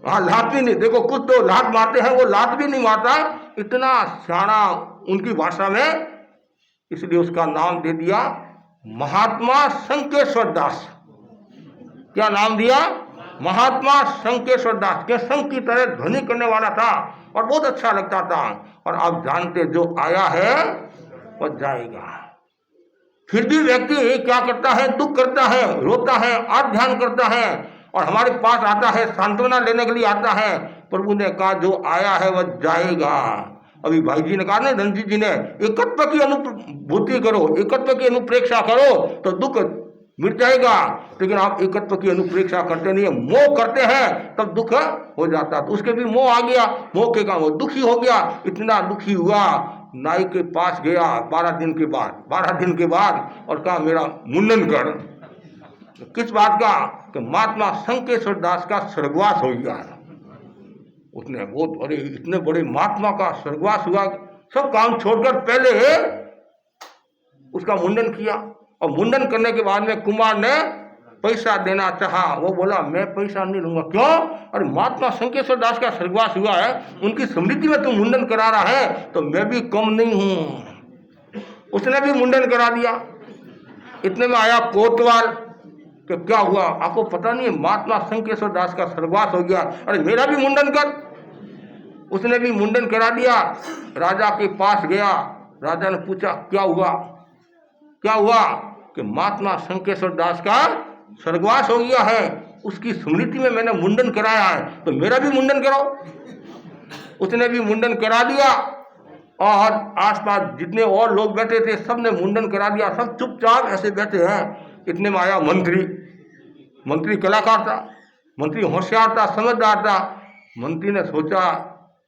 हाँ, लात भी नहीं, देखो कुछ तो लात मारते हैं, वो लात भी नहीं मारता। इतना सियाना उनकी भाषा में, इसलिए उसका नाम दे दिया महात्मा शंकेश्वर दास। क्या नाम दिया? महात्मा शंकेश्वर दास। के शंख की तरह ध्वनि करने वाला था और बहुत अच्छा लगता था। और आप जानते जो आया है वो जाएगा। फिर भी व्यक्ति क्या करता है? दुख करता है, रोता है, आध्यान करता है और हमारे पास आता है, सांत्वना लेने के लिए आता है। प्रभु ने कहा जो आया है वह जाएगा। अभी भाई जी ने कहा ना, रणजीत जी ने, एकत्व की अनुभूति करो, एकत्व की अनुप्रेक्षा करो तो दुख मिट जाएगा। लेकिन आप एकत्व की अनुप्रेक्षा करते नहीं है, मोह करते हैं, तब दुख हो जाता। तो उसके भी मोह आ गया, मोह के कारण वो दुखी हो गया। इतना दुखी हुआ, नाई के पास गया 12 दिन के बाद और कहा मेरा मुंडन कर। किस बात का? कि महात्मा शंकेश्वर दास का स्वर्गवास हो गया। उसने बहुत बड़े, इतने बड़े महात्मा का स्वर्गवास हुआ, सब काम छोड़कर पहले उसका मुंडन किया। और मुंडन करने के बाद में कुमार ने पैसा देना चाहा, वो बोला मैं पैसा नहीं लूंगा। क्यों? अरे महात्मा शंकेश्वर दास का स्वर्गवास हुआ है, उनकी स्मृति में तुम मुंडन करा रहा है तो मैं भी कम नहीं हूं। उसने भी मुंडन करा दिया। इतने में आया कोतवाल कि क्या हुआ, आपको पता नहीं है महात्मा शंकेश्वर दास का स्वर्गवास हो गया, अरे मेरा भी मुंडन कर। उसने भी मुंडन करा दिया। राजा के पास गया, राजा ने पूछा क्या हुआ? क्या हुआ? कि महात्मा शंकेश्वर दास का स्वर्गवास हो गया है, उसकी स्मृति में मैंने मुंडन कराया है तो मेरा भी मुंडन करो। उसने भी मुंडन करा दिया और आसपास जितने और लोग बैठे थे सबने मुंडन करा दिया। सब चुपचाप ऐसे बैठे हैं। इतने में आया मंत्री कलाकार था, मंत्री होशियार था, समझदार था। मंत्री ने सोचा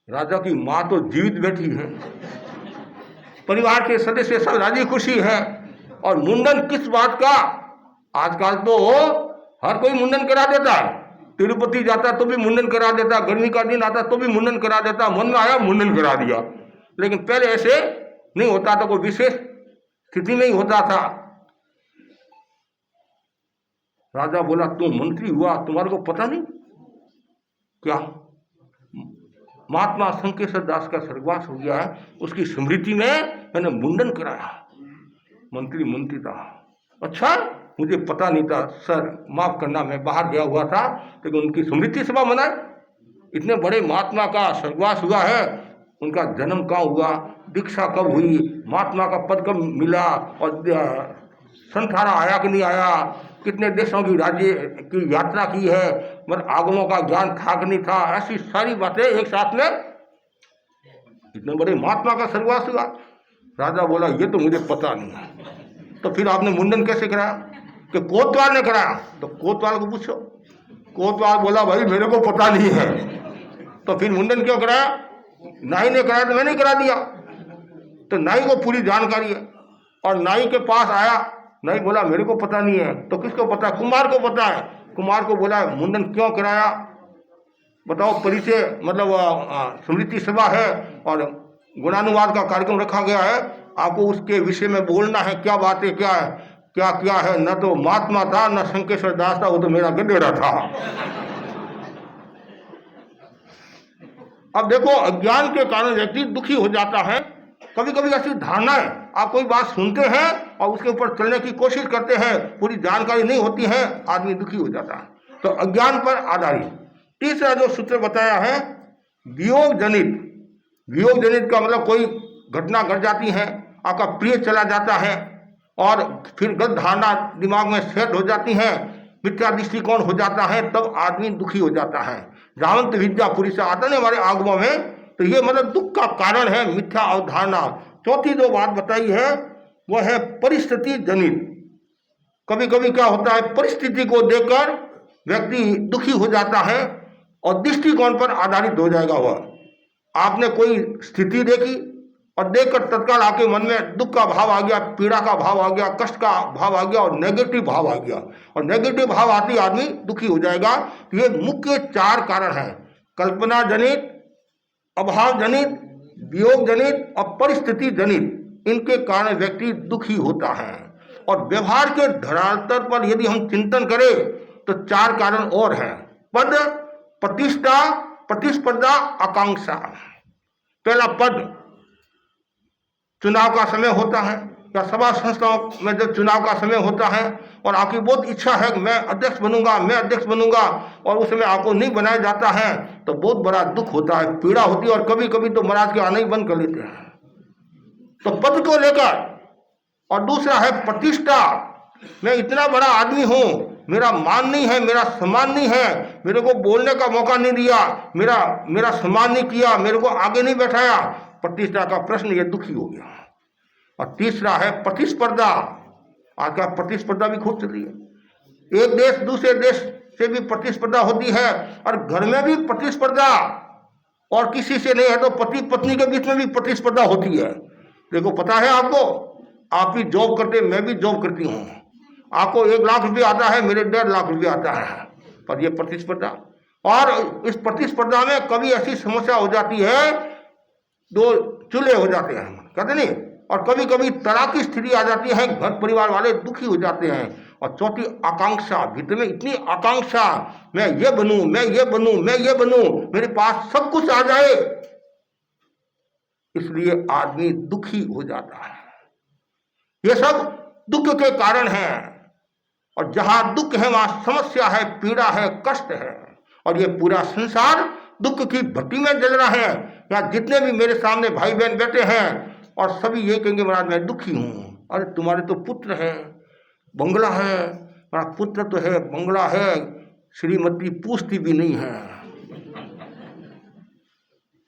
राजा की माँ तो जीवित बैठी है, परिवार के सदस्य सब राजी खुशी है और मुंडन किस बात का? आजकल तो हर कोई मुंडन करा देता है, तिरुपति जाता तो भी मुंडन करा देता, गर्मी का दिन आता तो भी मुंडन करा देता। मन में आया मुंडन करा दिया। लेकिन पहले ऐसे नहीं होता था, कोई विशेष स्थिति में ही होता था। राजा बोला, तुम मंत्री हुआ, तुम्हारे को पता नहीं क्या? महात्मा शंकेश्वर दास का स्वर्गवास हो गया है, उसकी स्मृति में मैंने मुंडन कराया। मंत्री था। अच्छा, मुझे पता नहीं था सर, माफ करना, मैं बाहर गया हुआ था, लेकिन उनकी स्मृति सभा मनाए। इतने बड़े महात्मा का स्वर्गवास हुआ है, उनका जन्म कहाँ हुआ, दीक्षा कब हुई, महात्मा का पद कब मिला, और संथारा आया कि नहीं आया, कितने देशों की राज्य की यात्रा की है, मतलब आगमों का ज्ञान था कि नहीं था, ऐसी सारी बातें एक साथ में। इतने बड़े महात्मा का स्वर्गवास हुआ। राजा बोला, ये तो मुझे पता नहीं है। तो फिर आपने मुंडन कैसे कराया? कि कोतवाल ने कराया। तो कोतवाल को पूछो। कोतवाल बोला, भाई मेरे को पता नहीं है। तो फिर मुंडन क्यों कराया? नाई ने कराया तो मैंने करा दिया। तो नाई को पूरी जानकारी है, और नाई के पास आया, नाई बोला मेरे को पता नहीं है। तो किसको पता? कुमार को पता है। कुमार को बोला, मुंडन क्यों कराया बताओ, परिचय मतलब स्मृति सभा है और गुणानुवाद का कार्यक्रम रखा गया है, आपको उसके विषय में बोलना है, क्या बातें क्या है, क्या क्या है। न तो महात्मा था, न शंकेश्वर दास था, वो तो मेरा गधेड़ा था। अब देखो, अज्ञान के कारण व्यक्ति दुखी हो जाता है। कभी कभी ऐसी धारणाएं, आप कोई बात सुनते हैं और उसके ऊपर चलने की कोशिश करते हैं, पूरी जानकारी नहीं होती है, आदमी दुखी हो जाता है। तो अज्ञान पर आधारित तीसरा जो सूत्र बताया है, वियोग जनित। वियोग जनित का मतलब कोई घटना घट जाती है, आपका प्रिय चला जाता है, और फिर गलत धारणा दिमाग में सेट हो जाती है, मिथ्या दृष्टिकोण हो जाता है, तब आदमी दुखी हो जाता है। जावंत विद्या पुरी से आता है हमारे आगमों में, तो ये मतलब दुख का कारण है मिथ्या अवधारणा। चौथी जो बात बताई है वह है परिस्थिति जनित। कभी कभी क्या होता है, परिस्थिति को देखकर व्यक्ति दुखी हो जाता है और दृष्टिकोण पर आधारित हो जाएगा। वह आपने कोई स्थिति देखी और देखकर तत्काल आपके मन में दुख का भाव आ गया, पीड़ा का भाव आ गया, कष्ट का भाव आ गया और नेगेटिव भाव आ गया, और नेगेटिव भाव आते ही आदमी दुखी हो जाएगा। ये मुख्य चार कारण हैं, कल्पना जनित, अभाव जनित, वियोग जनित और परिस्थिति जनित। इनके कारण व्यक्ति दुखी होता है। और व्यवहार के धरातल पर यदि हम चिंतन करें तो चार कारण और हैं, पद, प्रतिष्ठा, प्रतिस्पर्धा, आकांक्षा। पहला पद, चुनाव का समय होता है या सभा संस्थाओं में जब चुनाव का समय होता है और आपकी बहुत इच्छा है कि मैं अध्यक्ष बनूंगा, और उस समय आपको नहीं बनाया जाता है, तो बहुत बड़ा दुख होता है, पीड़ा होती है, और कभी कभी तो महाराज के आने ही बंद कर लेते हैं। तो पद को लेकर। और दूसरा है प्रतिष्ठा, मैं इतना बड़ा आदमी हूं, मेरा मान नहीं है, मेरा सम्मान नहीं है, मेरे को बोलने का मौका नहीं दिया, मेरा सम्मान नहीं किया, मेरे को आगे नहीं बैठाया, प्रतिष्ठा का प्रश्न, ये दुखी हो गया। और तीसरा है प्रतिस्पर्धा। आजकल प्रतिस्पर्धा भी खूब चल रही है, एक देश दूसरे देश से भी प्रतिस्पर्धा होती है, और घर में भी प्रतिस्पर्धा, और किसी से नहीं है तो पति पत्नी के बीच में भी प्रतिस्पर्धा होती है। देखो, पता है आपको, आप भी जॉब करते, मैं भी जॉब करती हूँ, आपको 1 लाख रुपये आता है, मेरे 1.5 लाख रुपये आता है, पर यह प्रतिस्पर्धा। और इस प्रतिस्पर्धा में कभी ऐसी समस्या हो जाती है, 2 चूल्हे हो जाते हैं, कहते नहीं, और कभी कभी तलाक की स्थिति आ जाती है, घर परिवार वाले दुखी हो जाते हैं। और चौथी आकांक्षा, भीतर में इतनी आकांक्षा, मैं ये बनूं, मैं ये बनूं, मैं ये बनूं, मेरे पास सब कुछ आ जाए, इसलिए आदमी दुखी हो जाता है। ये सब दुख के कारण हैं, और जहां दुख है वहां समस्या है, पीड़ा है, कष्ट है, और ये पूरा संसार दुख की भट्टी में जल रहा है। या जितने भी मेरे सामने भाई बहन बैठे हैं, और सभी ये कहेंगे महाराज मैं दुखी हूँ। अरे तुम्हारे तो पुत्र है, बंगला है, मेरा पुत्र तो है, बंगला है, श्रीमती पूछती भी नहीं है,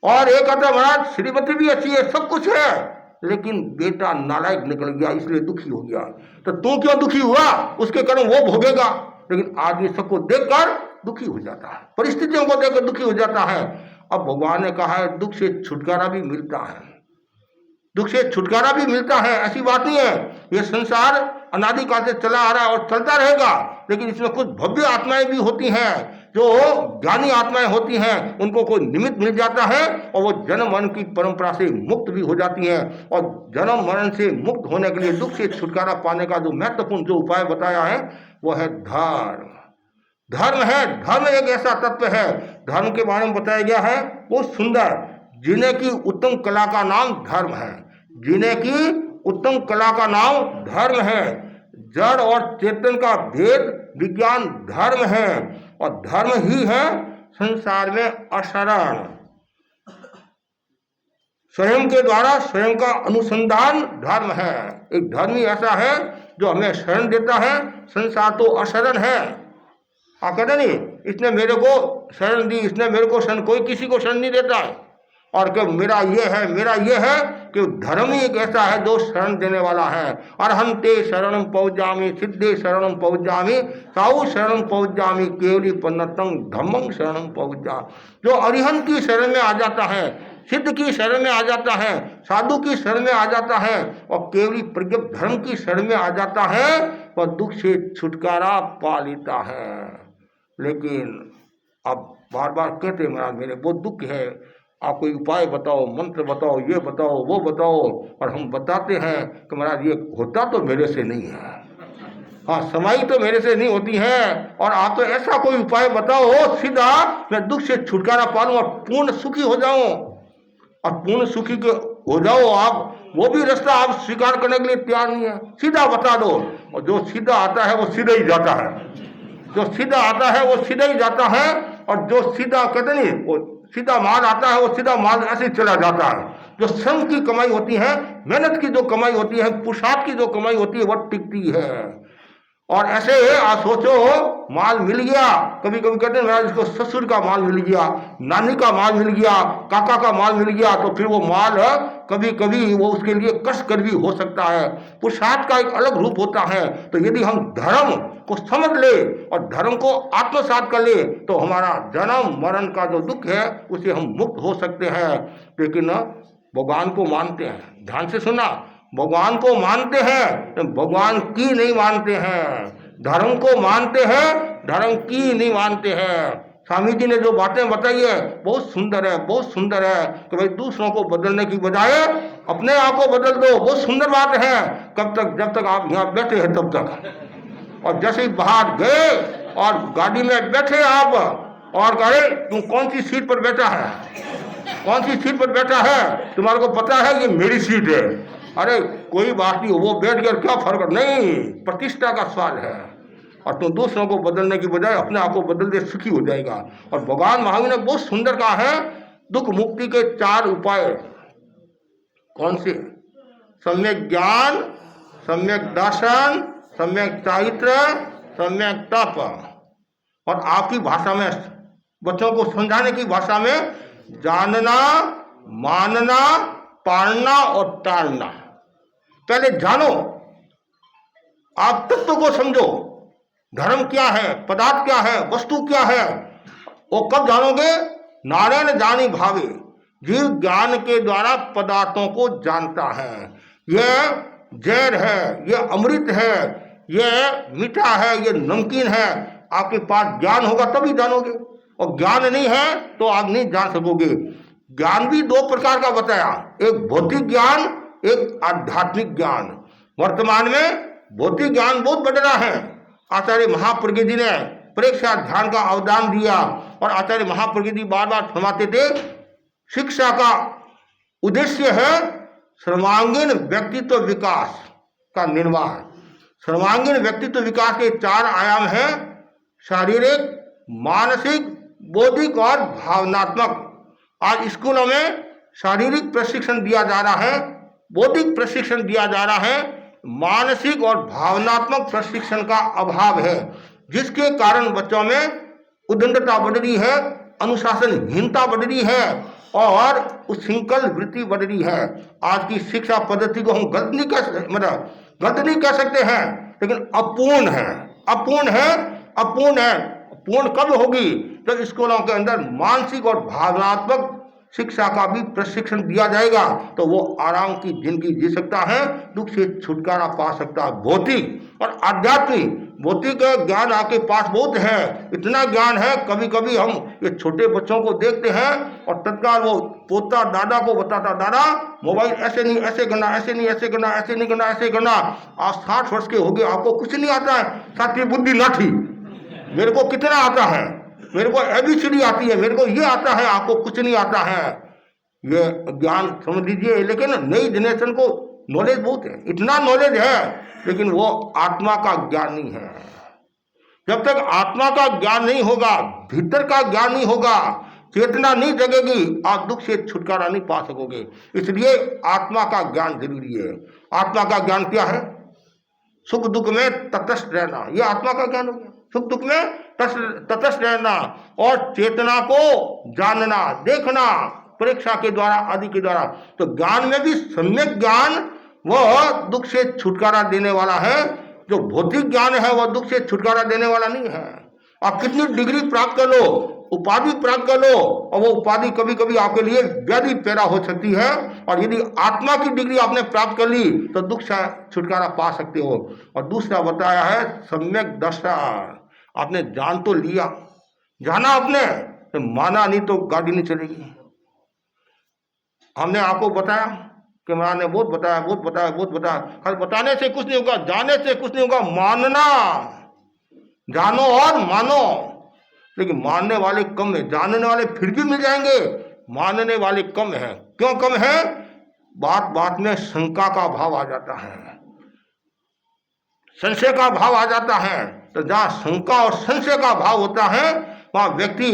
और एक कहता महाराज श्रीमती भी अच्छी है, सब कुछ है, लेकिन बेटा नालायक निकल गया, इसलिए दुखी हो गया। तो तू क्यों दुखी हुआ? उसके कर्म वो भोगेगा। लेकिन आदमी सबको देखकर दुखी हो जाता है, परिस्थितियों को देखकर दुखी हो जाता है। अब भगवान ने कहा है दुख से छुटकारा भी मिलता है, दुख से छुटकारा भी मिलता है, ऐसी बात नहीं है। ये संसार अनादिकाल से चला आ रहा है और चलता रहेगा, लेकिन इसमें कुछ भव्य आत्माएं भी होती हैं जो ज्ञानी आत्माएं होती हैं उनको कोई निमित्त मिल जाता है और वो जन्म मरण की परंपरा से मुक्त भी हो जाती हैं। और जन्म मरण से मुक्त होने के लिए, दुख से छुटकारा पाने का जो महत्वपूर्ण जो उपाय बताया है वो है धर्म। धर्म है, धर्म एक ऐसा तत्व है, धर्म के बारे में बताया गया है बहुत सुंदर। जीने की उत्तम कला का नाम धर्म है, जीने की उत्तम कला का नाम धर्म है। जड़ और चेतन का भेद विज्ञान धर्म है और धर्म ही है संसार में अशरण। स्वयं के द्वारा स्वयं का अनुसंधान धर्म है। एक धर्म ही ऐसा है जो हमें शरण देता है। संसार तो अशरण है। आप कहते नहीं, इसने मेरे को शरण दी, इसने मेरे को शरण, कोई किसी को शरण नहीं देता है। और कि मेरा ये है, मेरा ये है, कि धर्म ही एक ऐसा है जो शरण देने वाला है। अरहंते शरणम पौजामी, सिद्धे शरणम पौजामी, साहु शरणम पौजामी, केवली पन्नतम धम्मं शरणम पौजा। जो अरिहंत की शरण में आ जाता है, सिद्ध की शरण में आ जाता है, साधु की शरण में आ जाता है और केवली प्रज्ञप्त धर्म की शरण में आ जाता है, वह दुख से छुटकारा पा लेता है। लेकिन अब बार बार कहते महाराज मेरे बहुत दुख है, आप कोई उपाय बताओ, मंत्र बताओ, ये बताओ, वो बताओ। और हम बताते हैं कि महाराज ये होता तो मेरे से नहीं है, हाँ समाई तो मेरे से नहीं होती है। और आप तो ऐसा कोई उपाय बताओ सीधा मैं दुख से छुटकारा पा लूँ और पूर्ण सुखी हो जाऊं। और पूर्ण सुखी के हो जाओ आप, वो भी रास्ता आप स्वीकार करने के लिए तैयार नहीं है। सीधा बता दो, और जो सीधा आता है वो सीधा ही जाता है, जो सीधा आता है वो सीधा ही जाता है। और जो सीधा कहते नहीं, वो सीधा माल आता है वो सीधा माल ऐसे ही चला जाता है। जो श्रम की कमाई होती है, मेहनत की जो कमाई होती है, पुरुषार्थ की जो कमाई होती है, वह टिकती है। और ऐसे आप सोचो माल मिल गया, कभी कभी कहते हैं महाराज इसको ससुर का माल मिल गया, नानी का माल मिल गया, काका का माल मिल गया, तो फिर वो माल कभी कभी वो उसके लिए कष्टकर भी हो सकता है। पुरुषार्थ का एक अलग रूप होता है। तो यदि हम धर्म को समझ ले और धर्म को आत्मसात कर ले तो हमारा जन्म मरण का जो दुख है उसे हम मुक्त हो सकते हैं। लेकिन भगवान को मानते हैं, ध्यान से सुना, भगवान को मानते हैं तो भगवान की नहीं मानते हैं, धर्म को मानते हैं, धर्म की नहीं मानते हैं। स्वामी जी ने जो बातें बताई है बहुत सुंदर है, बहुत सुंदर है कि भाई दूसरों को बदलने की बजाय अपने आप को बदल दो। बहुत सुंदर बात है। कब तक? जब तक आप यहाँ बैठे हैं तब तक। और जैसे ही बाहर गए और गाड़ी में बैठे आप और कहे तुम कौन सी सीट पर बैठा है, कौन सी सीट पर बैठा है, तुम्हारे को पता है ये मेरी सीट है। अरे कोई बात नहीं, वो बैठ गया क्या फर्क, नहीं, प्रतिष्ठा का सवाल है। और तुम दूसरों को बदलने की बजाय अपने आप को बदल दे, सुखी हो जाएगा। और भगवान महावीर ने बहुत सुंदर कहा है दुख मुक्ति के 4 उपाय। कौन से? सम्यक ज्ञान, सम्यक दर्शन, सम्यक चारित्र, सम्यक तप। और आपकी भाषा में, बच्चों को समझाने की भाषा में, जानना, मानना, पालना और टालना। पहले जानो, आप तत्व को समझो, धर्म क्या है, पदार्थ क्या है, वस्तु क्या है। वो कब जानोगे? नारायण जानी भावे, जीव ज्ञान के द्वारा पदार्थों को जानता है। यह जहर है, यह अमृत है, यह मीठा है, यह नमकीन है। आपके पास ज्ञान होगा तभी जानोगे, और ज्ञान नहीं है तो आप नहीं जान सकोगे। ज्ञान भी 2 प्रकार का बताया, एक भौतिक ज्ञान, एक आध्यात्मिक ज्ञान। वर्तमान में भौतिक ज्ञान बहुत बढ़ रहा है। आचार्य महाप्रज्ञ जी ने परीक्षा ध्यान का अवदान दिया और आचार्य महाप्रज्ञ जी बार बार फरमाते थे शिक्षा का उद्देश्य है सर्वांगीण व्यक्तित्व विकास का निर्वाह। सर्वांगीण व्यक्तित्व विकास के 4 आयाम हैं, शारीरिक, मानसिक, बौद्धिक और भावनात्मक। आज स्कूलों में शारीरिक प्रशिक्षण दिया जा रहा है, बौद्धिक प्रशिक्षण दिया जा रहा है, मानसिक और भावनात्मक प्रशिक्षण का अभाव है, जिसके कारण बच्चों में उद्दंडता बढ़ रही है, अनुशासनहीनता बढ़ रही है और उच्छृंखल वृत्ति बढ़ रही है। आज की शिक्षा पद्धति को हम गलत नहीं कह सकते हैं, लेकिन अपूर्ण है, अपूर्ण है, अपूर्ण है। पूर्ण कब होगी? जब स्कूलों के अंदर मानसिक और भावनात्मक शिक्षा का भी प्रशिक्षण दिया जाएगा तो वो आराम की जिंदगी जी सकता है, दुख से छुटकारा पा सकता है। भौतिक और आध्यात्मिक, भौतिक ज्ञान आपके पास बहुत है, इतना ज्ञान है, कभी कभी हम ये छोटे बच्चों को देखते हैं और तत्काल वो पोता दादा को बताता, दादा मोबाइल ऐसे नहीं ऐसे करना, ऐसे नहीं ऐसे करना, ऐसे नहीं करना, ऐसे करना। आप 60 वर्ष के हो गए, आपको कुछ नहीं आता है। साथी बुद्धि ना थी, मेरे को कितना आता है, मेरे को ABCD आती है, मेरे को ये आता है, आपको कुछ नहीं आता है। ये ज्ञान समझ लीजिए। लेकिन नई जनरेशन को नॉलेज बहुत है, इतना नॉलेज है, लेकिन वो आत्मा का ज्ञान नहीं है। जब तक आत्मा का ज्ञान नहीं होगा, भीतर का ज्ञान नहीं होगा, चेतना नहीं जगेगी, आप दुख से छुटकारा नहीं पा सकोगे। इसलिए आत्मा का ज्ञान जरूरी है। आत्मा का ज्ञान क्या है? सुख दुख में तटस्थ रहना, यह आत्मा का ज्ञान हो गया। सुख दुख में तटस्थ रहना और चेतना को जानना, देखना, परीक्षा के द्वारा आदि के द्वारा। तो ज्ञान में भी सम्यक ज्ञान वह दुख से छुटकारा देने वाला है। जो भौतिक ज्ञान है वह दुख से छुटकारा देने वाला नहीं है। आप कितनी डिग्री प्राप्त कर लो, उपाधि प्राप्त कर लो, और वो उपाधि कभी कभी आपके लिए व्याधि पैदा हो सकती है। और यदि आत्मा की डिग्री आपने प्राप्त कर ली तो दुख से छुटकारा पा सकते हो। और दूसरा बताया है सम्यक दर्शन। आपने जान तो लिया, जाना आपने, तो माना नहीं तो गाड़ी नहीं चलेगी। हमने आपको बताया कि महाराज ने बहुत बताया, बहुत बताया, बहुत बताया। खाली बताने से कुछ नहीं होगा, जाने से कुछ नहीं होगा, मानना। जानो और मानो, लेकिन मानने वाले कम है, जानने वाले फिर भी मिल जाएंगे, मानने वाले कम है। क्यों कम है? बात बात में शंका का भाव आ जाता है, संशय का भाव आ जाता है। तो जहाँ शंका और संशय का भाव होता है वहाँ व्यक्ति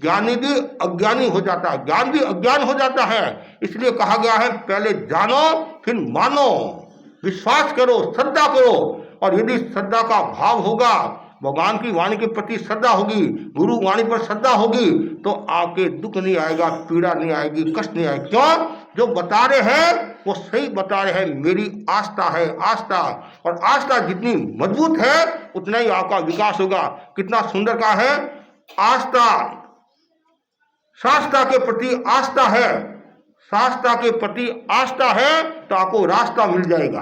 ज्ञानी भी अज्ञानी हो जाता है, ज्ञान भी अज्ञान हो जाता है। इसलिए कहा गया है पहले जानो फिर मानो, विश्वास करो, श्रद्धा करो। और यदि श्रद्धा का भाव होगा, भगवान की वाणी के प्रति श्रद्धा होगी, गुरु वाणी पर श्रद्धा होगी, तो आपके दुख नहीं आएगा, पीड़ा नहीं आएगी, कष्ट नहीं आएगा। क्यों? जो बता रहे हैं वो सही बता रहे हैं। मेरी आस्था है, आस्था। और आस्था जितनी मजबूत है उतना ही आपका विकास होगा। कितना सुंदर का है आस्था। शास्त्रा के प्रति आस्था है, शास्त्रा के प्रति आस्था है तो आपको रास्ता मिल जाएगा।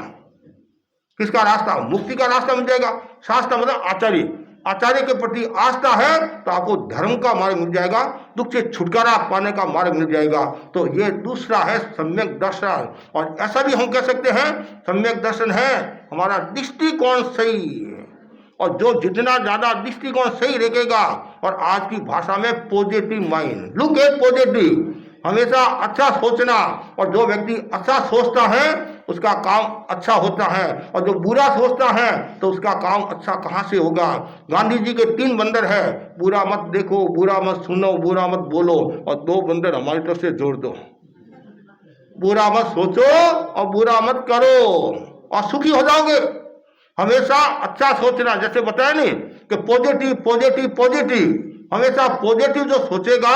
किसका रास्ता? मुक्ति का रास्ता मिल जाएगा। शास्त्र मतलब आचार्य, आचार्य के प्रति आस्था है तो आपको धर्म का मार्ग मिल जाएगा, दुख से छुटकारा पाने का मार्ग मिल जाएगा। तो ये दूसरा है सम्यक दर्शन। और ऐसा भी हम कह सकते हैं सम्यक दर्शन है हमारा दृष्टिकोण सही है। और जो जितना ज्यादा दृष्टिकोण सही रखेगा, और आज की भाषा में positive mind, look at positive, हमेशा अच्छा सोचना। और जो व्यक्ति अच्छा सोचता है उसका काम अच्छा होता है, और जो बुरा सोचता है तो उसका काम अच्छा कहाँ से होगा। गांधी जी के 3 बंदर है, बुरा मत देखो, बुरा मत सुनो, बुरा मत बोलो, और 2 बंदर हमारी तरफ से जोड़ दो, बुरा मत सोचो और बुरा मत करो, और सुखी हो जाओगे। हमेशा अच्छा सोचना, जैसे बताया नहीं कि पॉजिटिव पॉजिटिव पॉजिटिव, हमेशा पॉजिटिव जो सोचेगा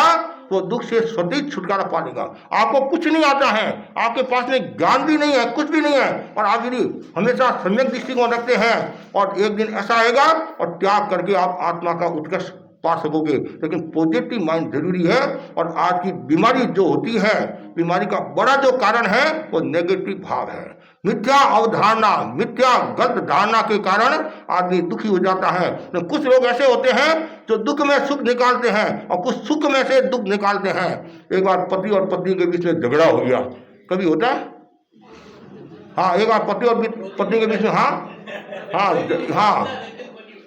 वो दुख से स्वतः छुटकारा पा लेगा। आपको कुछ नहीं आता है, आपके पास में ज्ञान भी नहीं है, कुछ भी नहीं है, और आप यदि हमेशा सम्यक दृष्टिकोण रखते हैं और एक दिन ऐसा आएगा और त्याग करके आप आत्मा का उत्कर्ष पा सकोगे। लेकिन पॉजिटिव माइंड जरूरी है। और आज की बीमारी जो होती है, बीमारी का बड़ा जो कारण है वो नेगेटिव भाव है, मिथ्या अवधारणा, मिथ्या गलत धारणा के कारण आदमी दुखी हो जाता है। तो कुछ लोग ऐसे होते हैं जो दुख में सुख निकालते हैं और कुछ सुख में से दुख निकालते हैं। एक बार पति और पत्नी के बीच में झगड़ा हो गया, कभी होता है? हाँ, एक बार पति और पत्नी के बीच में,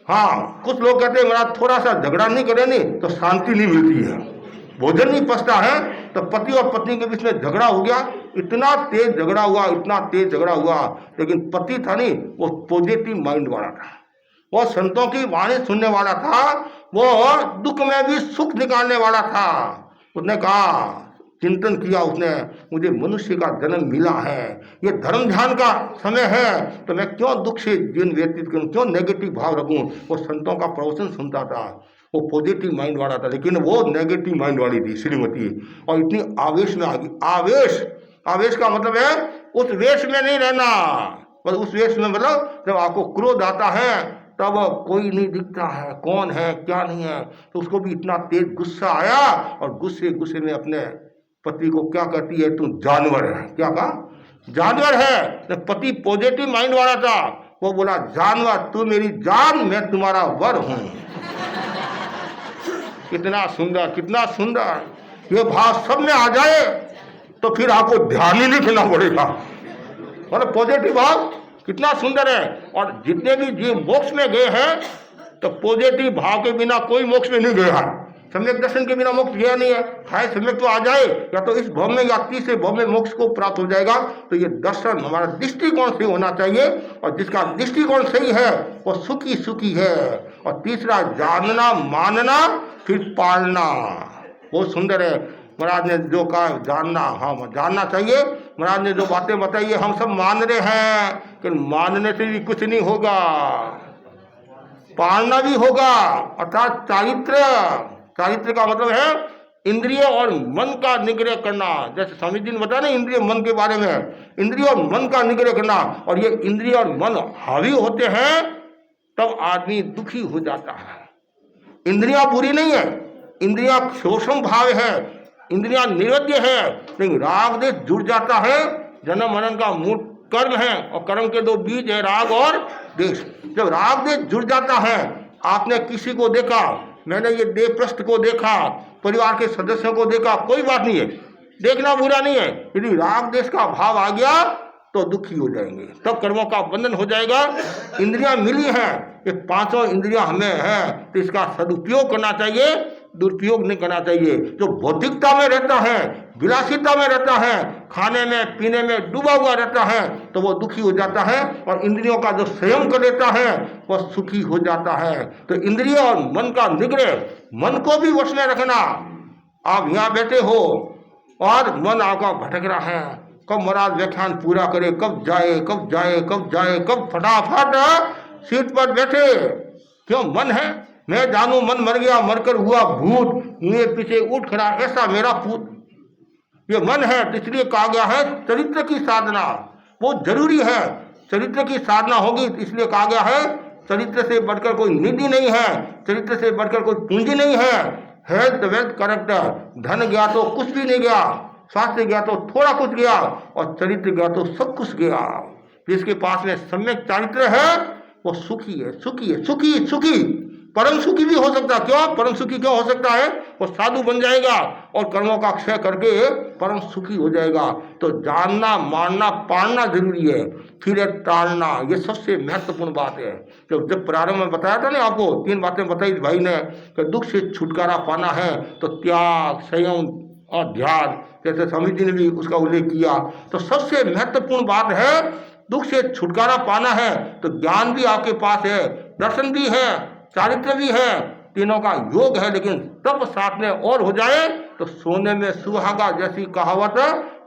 हाँ, कुछ लोग कहते हैं मेरा थोड़ा सा झगड़ा नहीं करे नहीं तो शांति नहीं मिलती है, भोजन नहीं पचता है। तो पति और पत्नी के बीच में झगड़ा हो गया, इतना तेज झगड़ा हुआ, इतना तेज झगड़ा हुआ। लेकिन पति था नहीं, वो पॉजिटिव माइंड वाला था, वो संतों की वाणी सुनने वाला था, वो दुख में भी सुख निकालने वाला था। उसने कहा, चिंतन किया उसने, मुझे मनुष्य का जन्म मिला है, ये धर्म ध्यान का समय है, तो मैं क्यों दुख से जीवन व्यतीत करूं, क्यों नेगेटिव भाव रखूं। वो संतों का प्रवचन सुनता था, वो पॉजिटिव माइंड वाला था, लेकिन वो नेगेटिव माइंड वाली थी श्रीमती। और इतनी आवेश में आ गई। आवेश का मतलब है उस वेश में नहीं रहना, बस उस वेश में मतलब जब आपको क्रोध आता है तब कोई नहीं दिखता है कौन है क्या नहीं है, तो उसको भी इतना तेज गुस्सा आया और गुस्से में अपने पति को क्या कहती है, तू जानवर है। क्या कहा? जानवर है। तो पति पॉजिटिव माइंड वाला था, वो बोला जानवर तू मेरी जान, मैं तुम्हारा वर हूं। कितना सुंदर, कितना सुंदर। ये भाव सब में आ जाए तो फिर आपको ध्यान ही नहीं देना पड़ेगा। मतलब पॉजिटिव भाव कितना सुंदर है। और जितने भी जीव मोक्ष में गए हैं तो पॉजिटिव भाव के बिना कोई मोक्ष में नहीं गया है। सम्यक दर्शन के बिना मोक्ष गया नहीं है। सम्यक तो आ जाए या तो इस भव में या तीसरे भव में मोक्ष को प्राप्त हो जाएगा। तो ये दर्शन हमारा दृष्टिकोण से होना चाहिए, और जिसका दृष्टिकोण सही है वो सुखी सुखी है। और तीसरा जानना मानना फिर पालना, बहुत सुंदर है। महाराज ने जो कहा जानना, हाँ जानना चाहिए। महाराज ने जो बातें बताई है हम सब मान रहे हैं, कि मानने से भी कुछ नहीं होगा, पालना भी होगा। अर्थात चारित्र, चारित्र का मतलब है इंद्रिय और मन का निग्रह करना। जैसे स्वामी जी ने बताया ना इंद्रिय मन के बारे में, इंद्रिय और मन का निग्रह करना। और ये इंद्रिय और मन हावी होते हैं तब आदमी दुखी हो जाता है। इंद्रियां बुरी नहीं है, इंद्रियां शोषण भाव है, इंद्रियां निर्वध्य है, लेकिन राग देश जुड़ जाता है। जन्म मरण का मूल कर्म है, और कर्म के दो बीज है राग और देश। जब राग देश जुड़ जाता है, आपने किसी को देखा, मैंने ये देह पृष्ठ को देखा, परिवार के सदस्यों को देखा, कोई बात नहीं है, देखना बुरा नहीं है। यदि राग देश का भाव आ गया तो दुखी हो जाएंगे, तब कर्मों का बंधन हो जाएगा। इंद्रियां मिली हैं, ये पांचों इंद्रियां हमें हैं, तो इसका सदुपयोग करना चाहिए, दुरुपयोग नहीं करना चाहिए। जो बौद्धिकता में रहता है, विलासिता में रहता है, खाने में पीने में डूबा हुआ रहता है, तो वो दुखी हो जाता है। और इंद्रियों का जो संयम कर लेता है वह सुखी हो जाता है। तो इंद्रिय और मन का निग्रह, मन को भी वश में रखना। आप यहाँ बैठे हो और मन आपका भटक रहा है, कब महाराज व्याख्यान पूरा करे, कब जाए कब जाए कब जाए, कब फटाफट सीट पर बैठे। क्यों? मन है, मैं जानू मन मर गया, मरकर हुआ भूत, मुझे पीछे उठ खड़ा, ऐसा मेरा पूत। ये मन है, तो इसलिए कहा गया है चरित्र की साधना बहुत जरूरी है। चरित्र की साधना होगी, इसलिए कहा गया है चरित्र से बढ़कर कोई निधि नहीं है, चरित्र से बढ़कर कोई पूंजी नहीं है। हेल्थ वेल्थ कैरेक्टर, धन गया तो कुछ भी नहीं गया, स्वास्थ्य गया तो थोड़ा कुछ गया, और चरित्र गया तो सब कुछ गया। जिसके पास में सम्यक चारित्र है वो सुखी है, सुखी है, सुखी सुखी, परम सुखी भी हो सकता है। क्यों परम सुखी क्यों हो सकता है? वो साधु बन जाएगा और कर्मों का क्षय करके परम सुखी हो जाएगा। तो जानना मानना पालना जरूरी है, फिर है टालना, ये सबसे महत्वपूर्ण बात है। जब प्रारंभ में बताया था ना आपको, 3 बातें बताई भाई ने कि दुख से छुटकारा पाना है तो त्याग, संयम और ध्यान, जैसे स्वामी जी ने भी उसका उल्लेख किया। तो सबसे महत्वपूर्ण बात है दुख से छुटकारा पाना है तो ज्ञान भी आपके पास है, दर्शन भी है, चारित्र भी है, तीनों का योग है। लेकिन तब साथ में और हो जाए तो सोने में सुहागा जैसी कहावत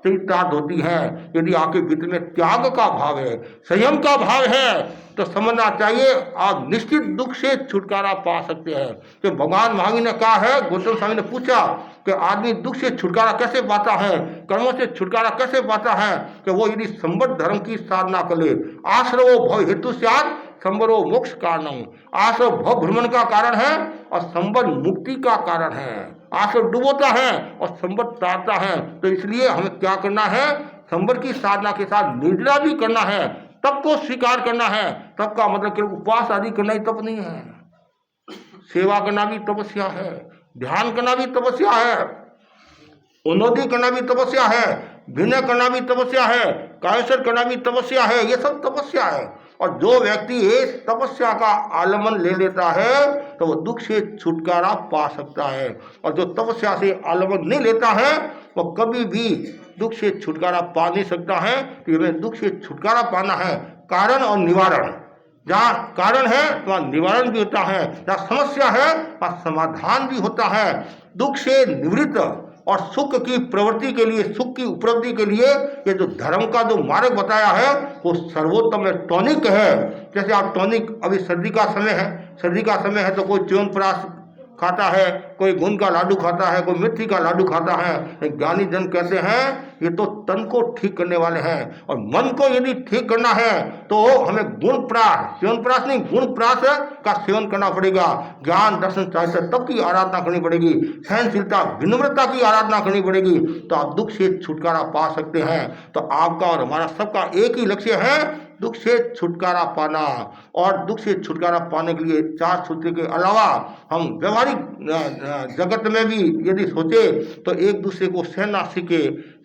चरितार्थ होती है। यदि आपके भीतर में त्याग का भाव है, संयम का भाव है, तो समझना चाहिए आप निश्चित दुख से छुटकारा पा सकते हैं। तो भगवान महावीर ने कहा है, गौतम स्वामी ने पूछा कि आदमी दुख से छुटकारा कैसे पाता है, कर्मों से छुटकारा कैसे पाता है? कि वो यदि संबद्ध धर्म की साधना कर ले। आश्रवो भव हेतु स्यात् संबरो मोक्ष कारणम। आश्रव भव भ्रमण का कारण है और संबद्ध मुक्ति का कारण है। आश्रव डुबोता है और संबद्ध तारता है। तो इसलिए हमें क्या करना है? संबद्ध की साधना के साथ निर्जला भी करना है, तप को स्वीकार करना है। तप का मतलब केवल उपवास आदि करना ही तप नहीं है, सेवा करना भी तपस्या है, ध्यान करना भी तपस्या है, उन्नति करना भी तपस्या है, विनय करना भी तपस्या है, कायसर करना भी तपस्या है। ये सब तपस्या है। और जो व्यक्ति इस तपस्या का आलम्बन ले लेता है तो वो दुख से छुटकारा पा सकता है। और जो तपस्या से आलम्बन नहीं लेता है वो कभी भी दुख से छुटकारा पा नहीं सकता है। तो हमें दुख से छुटकारा पाना है, कारण और निवारण। जहाँ कारण है वहाँ निवारण भी होता है, जहाँ समस्या है वहाँ समाधान भी होता है। दुख से निवृत्त और सुख की प्रवृत्ति के लिए, सुख की उपलब्धि के लिए ये जो धर्म का जो मार्ग बताया है वो सर्वोत्तम है, टॉनिक है। जैसे आप टॉनिक, अभी सर्दी का समय है, सर्दी का समय है तो कोई च्यवनप्राश खाता है, कोई गुंद का लाडू खाता है, कोई मिर्ची का लाडू खाता है। ज्ञानी जन कहते हैं ये तो तन को ठीक करने वाले हैं। और मन को यदि ठीक करना है तो हमें गुण प्रास, सेवन प्रास नहीं, गुण प्रास का सेवन करना पड़ेगा। ज्ञान दर्शन चारित्र तब की आराधना करनी पड़ेगी, सहनशीलता विनम्रता की आराधना करनी पड़ेगी, तो आप दुख से छुटकारा पा सकते हैं। तो आपका और हमारा सबका एक ही लक्ष्य है, दुख से छुटकारा पाना। और दुख से छुटकारा पाने के लिए चार सूत्र के अलावा हम व्यवहारिक जगत में भी यदि सोचे तो एक दूसरे को सहना सीखे,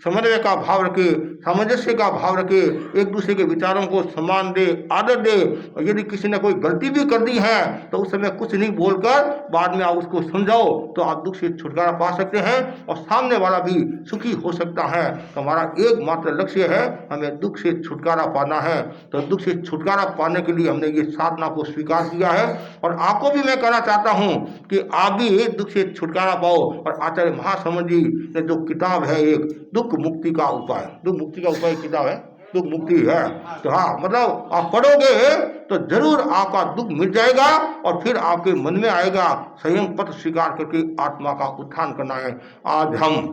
समन्वय का भाव रखे, सामंजस्य का भाव रखे, एक दूसरे के विचारों को सम्मान दे, आदर दे। और यदि किसी ने कोई गलती भी कर दी है तो उस समय कुछ नहीं बोलकर बाद में आप उसको समझाओ, तो आप दुख से छुटकारा पा सकते हैं और सामने वाला भी सुखी हो सकता है। तो हमारा एकमात्र लक्ष्य है, हमें दुख से छुटकारा पाना है। तो दुख से छुटकारा पाने के लिए हमने ये साधना को स्वीकार किया है। और आपको भी मैं कहना चाहता हूँ कि आप भी दुख से छुटकारा पाओ। और आचार्य महाश्रमण जी ने जो किताब है, एक दुख मुक्ति का उपाय, दुख मुक्ति का उपाय किताब है, दुख मुक्ति है। तो हाँ, मतलब आप पढ़ोगे तो जरूर आपका दुख मिट जाएगा और फिर आपके मन में आएगा संयम पथ स्वीकार करके आत्मा का उत्थान करना है। आज हम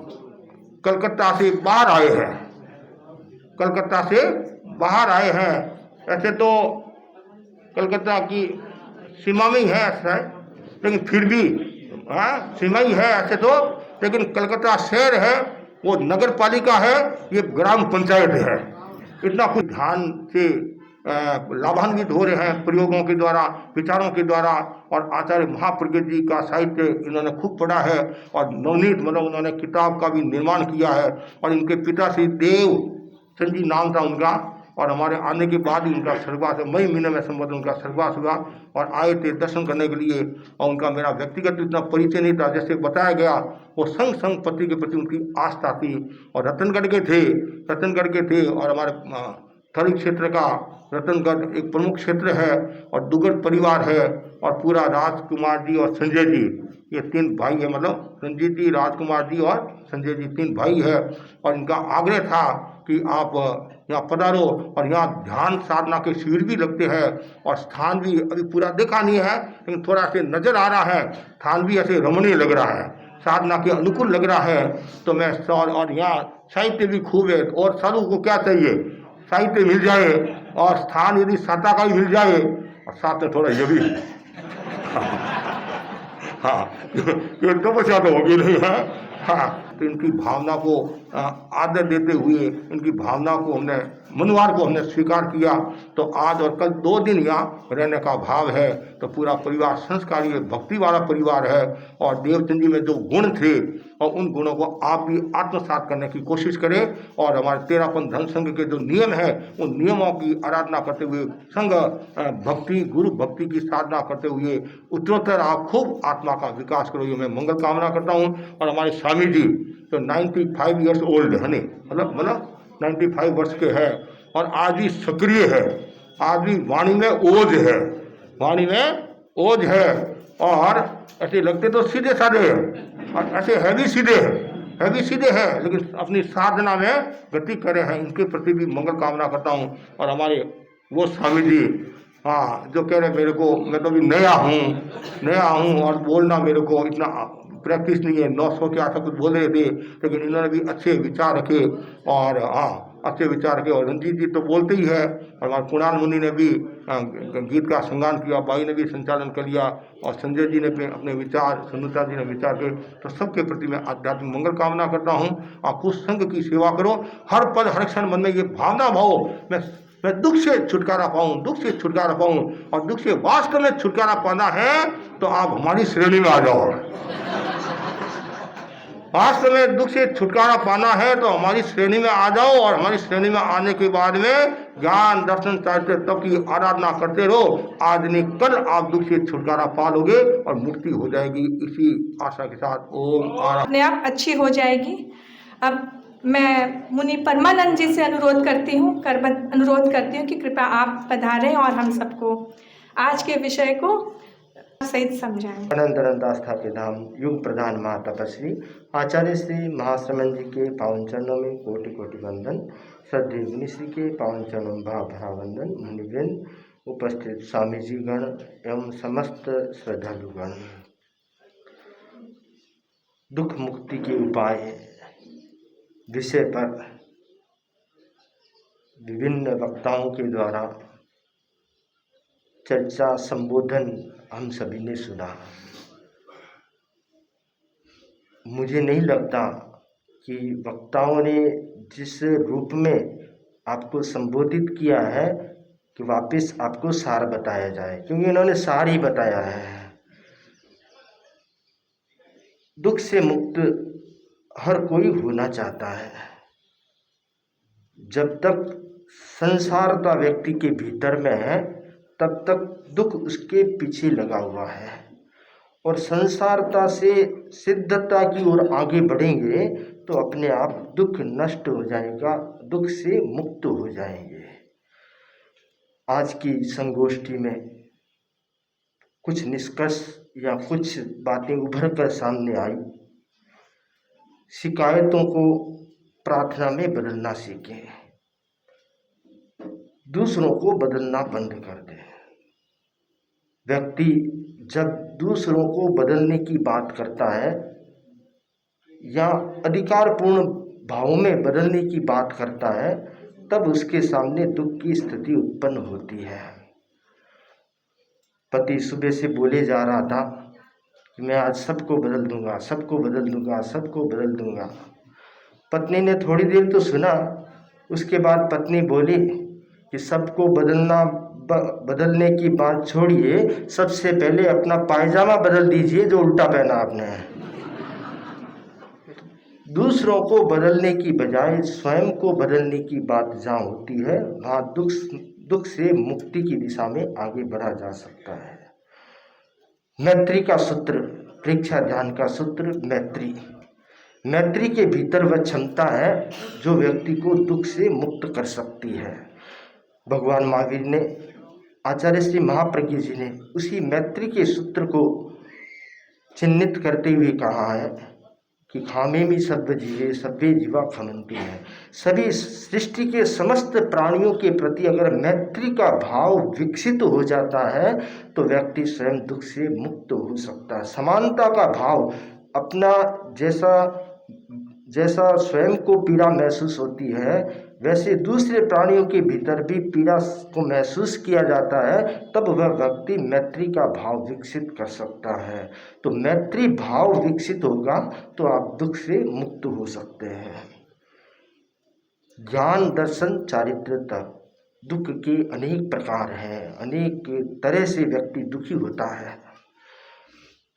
कलकत्ता से बाहर आए हैं, कलकत्ता से बाहर आए हैं। ऐसे तो कलकत्ता की सीमा में ही है ऐसा है, लेकिन फिर भी हाँ सीमा ही है ऐसे तो, लेकिन कलकत्ता शहर है, वो नगर पालिका है, ये ग्राम पंचायत है। इतना कुछ ध्यान से लाभान्वित हो रहे हैं प्रयोगों के द्वारा, विचारों के द्वारा। और आचार्य महाप्रज्ञ जी का साहित्य इन्होंने खूब पढ़ा है और नवनीत मतलब उन्होंने किताब का भी निर्माण किया है। और इनके पिता श्री देव चंद जी नाम था उनका, और हमारे आने के बाद ही उनका स्वर्गवास, मई महीने में संबंध उनका स्वर्गवास हुआ। और आए थे दर्शन करने के लिए, और उनका मेरा व्यक्तिगत इतना परिचय नहीं था। जैसे बताया गया, वो संघ संपत्ति के प्रति उनकी आस्था थी। और रतनगढ़ के थे और हमारे थली क्षेत्र का रतनगढ़ एक प्रमुख क्षेत्र है और दुगड़ परिवार है। और पूरा राजकुमार जी और संजय जी, ये तीन भाई है, मतलब रंजीत जी, राजकुमार जी और संजय जी तीन भाई है। और इनका आग्रह था कि आप यहाँ पधारो, और यहाँ ध्यान साधना के शिविर भी लगते हैं। और स्थान भी अभी पूरा देखा नहीं है, लेकिन थोड़ा से नजर आ रहा है, स्थान भी ऐसे रमणीय लग रहा है, साधना के अनुकूल लग रहा है। तो मैं और यहाँ साहित्य भी खूब है। और साधु को क्या चाहिए, साहित्य मिल जाए और स्थान यदि साता का ही मिल जाए और साथ में थोड़ा ये भी हाँ ये तपस्या तो होगी नहीं है। हाँ, तो इनकी भावना को आदर देते हुए, इनकी भावना को हमने मनुवार को हमने स्वीकार किया। तो आज और कल 2 दिन यहाँ रहने का भाव है। तो पूरा परिवार संस्कारी भक्ति वाला परिवार है। और देवचंद जी में जो गुण थे और उन गुणों को आप भी आत्मसात करने की कोशिश करें। और हमारे 13पन धर्म संघ के जो नियम है, उन नियमों की आराधना करते हुए, संघ भक्ति, गुरु भक्ति की साधना करते हुए उत्तरोत्तर आप खूब आत्मा का विकास करो, ये मैं मंगल कामना करता हूँ। और हमारे स्वामी जी तो 95 ईयर्स ओल्ड है, नहीं मतलब 95 वर्ष के हैं और आज भी सक्रिय है, आज भी वाणी में ओज है, वाणी में ओज है। और ऐसे लगते तो सीधे साधे हैं और ऐसे है भी सीधे हैं, लेकिन अपनी साधना में गति करे हैं। इनके प्रति भी मंगल कामना करता हूँ। और हमारे वो स्वामी जी, हाँ, जो कह रहे मेरे को, मैं तो अभी नया हूँ और बोलना मेरे को इतना प्रैक्टिस नहीं है, 900 के आसपास कुछ बोल रहे थे, लेकिन इन्होंने भी अच्छे विचार रखे। और हाँ, अच्छे विचार रखे। और रंजीत जी तो बोलते ही है, और हमारे कुणाल मुनि ने भी गीत का संगान किया, बाई ने भी संचालन कर लिया, और संजय जी ने अपने विचार, सुनीता जी ने विचार के। तो सबके प्रति मैं आध्यात्मिक मंगल कामना करता हूँ। आप कुछ संघ की सेवा करो, हर पल हर क्षण मन में ये भावना भाओ, मैं दुख से छुटकारा पाऊँ, दुख से छुटकारा पाऊँ। और दुख से वास्तव में छुटकारा पाना है तो आप हमारी श्रेणी में आ जाओ। वास्तव में दुख से छुटकारा पाना है तो हमारी श्रेणी में आ जाओ। और हमारी श्रेणी में आने के बाद में ज्ञान दर्शन चारित्र तप की आराधना करते रहो। आज नहीं कल आप दुख से छुटकारा पा लोगे और मुक्ति हो जाएगी। इसी आशा के साथ ओम आरा अपने आप अच्छी हो जाएगी। अब मैं मुनि परमानंद जी से अनुरोध करती हूँ कि कृपया आप पधारें और हम सबको आज के विषय को सहित समझाएं। अनंत अनंत आस्था के धाम युग प्रधान महातपस्वी आचार्य श्री महाश्रमण जी के पावन चरणों में कोटि कोटि वंदन। श्रद्धेय मुनि श्री के पावन चरणों में भाव भरा वंदन। मुनिवृंद, उपस्थित स्वामी जी गण एवं समस्त श्रद्धालुगण, दुख मुक्ति के उपाय, विषय पर विभिन्न वक्ताओं के द्वारा चर्चा संबोधन हम सभी ने सुना। मुझे नहीं लगता कि वक्ताओं ने जिस रूप में आपको संबोधित किया है कि वापस आपको सार बताया जाए, क्योंकि इन्होंने सार ही बताया है। दुख से मुक्त हर कोई होना चाहता है। जब तक संसारता व्यक्ति के भीतर में है तब तक दुख उसके पीछे लगा हुआ है, और संसारता से सिद्धता की ओर आगे बढ़ेंगे तो अपने आप दुख नष्ट हो जाएगा, दुख से मुक्त हो जाएंगे। आज की संगोष्ठी में कुछ निष्कर्ष या कुछ बातें उभर कर सामने आई। शिकायतों को प्रार्थना में बदलना सीखें, दूसरों को बदलना बंद कर दें। व्यक्ति जब दूसरों को बदलने की बात करता है या अधिकारपूर्ण भावों में बदलने की बात करता है, तब उसके सामने दुख की स्थिति उत्पन्न होती है। पति सुबह से बोले जा रहा था कि मैं आज सबको बदल दूंगा, सबको बदल दूंगा, सबको बदल दूंगा। पत्नी ने थोड़ी देर तो सुना, उसके बाद पत्नी बोली कि सबको बदलने की बात छोड़िए, सबसे पहले अपना पायजामा बदल दीजिए जो उल्टा पहना आपने। दूसरों को बदलने की बजाय स्वयं को बदलने की बात जहाँ होती है वहाँ दुख से मुक्ति की दिशा में आगे बढ़ा जा सकता है। मैत्री का सूत्र, परीक्षा ध्यान का सूत्र मैत्री के भीतर वह क्षमता है जो व्यक्ति को दुख से मुक्त कर सकती है। भगवान महावीर ने, आचार्य श्री महाप्रज्ञ जी ने उसी मैत्री के सूत्र को चिन्हित करते हुए कहा है कि खामे में सर्व जीवे सर्वे जीवा खमंती है। सभी सृष्टि के समस्त प्राणियों के प्रति अगर मैत्री का भाव विकसित हो जाता है तो व्यक्ति स्वयं दुख से मुक्त हो सकता है। समानता का भाव, अपना जैसा स्वयं को पीड़ा महसूस होती है वैसे दूसरे प्राणियों के भीतर भी पीड़ा को महसूस किया जाता है, तब वह व्यक्ति मैत्री का भाव विकसित कर सकता है। तो मैत्री भाव विकसित होगा तो आप दुख से मुक्त हो सकते हैं। ज्ञान, दर्शन, चारित्रता, दुख के अनेक प्रकार हैं, अनेक तरह से व्यक्ति दुखी होता है।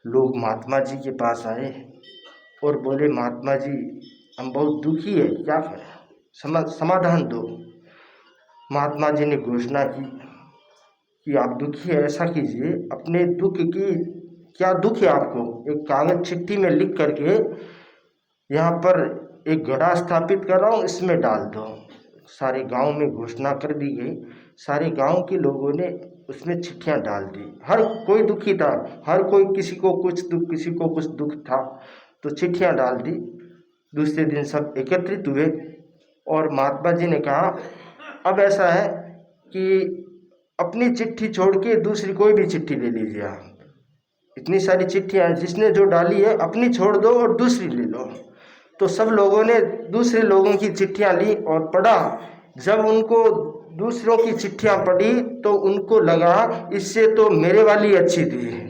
लोग महात्मा जी के पास आए और बोले, महात्मा जी हम बहुत दुखी है, क्या करें, समाधान दो। महात्मा जी ने घोषणा की कि आप दुखी है, ऐसा कीजिए, अपने दुख की, क्या दुख है आपको, एक कागज चिट्ठी में लिख करके यहाँ पर एक घड़ा स्थापित कर रहा हूँ, इसमें डाल दो। सारे गांव में घोषणा कर दी गई, सारे गांव के लोगों ने उसमें चिट्ठियाँ डाल दी। हर कोई दुखी था, हर कोई, किसी को कुछ दुख, किसी को कुछ दुख था, तो चिट्ठियाँ डाल दी। दूसरे दिन सब एकत्रित हुए और महात्मा जी ने कहा, अब ऐसा है कि अपनी चिट्ठी छोड़ के दूसरी कोई भी चिट्ठी ले लीजिए आप। इतनी सारी चिट्ठियाँ जिसने जो डाली है अपनी छोड़ दो और दूसरी ले लो। तो सब लोगों ने दूसरे लोगों की चिट्ठियाँ ली और पढ़ा। जब उनको दूसरों की चिट्ठियाँ पढ़ी तो उनको लगा इससे तो मेरे वाली अच्छी थी,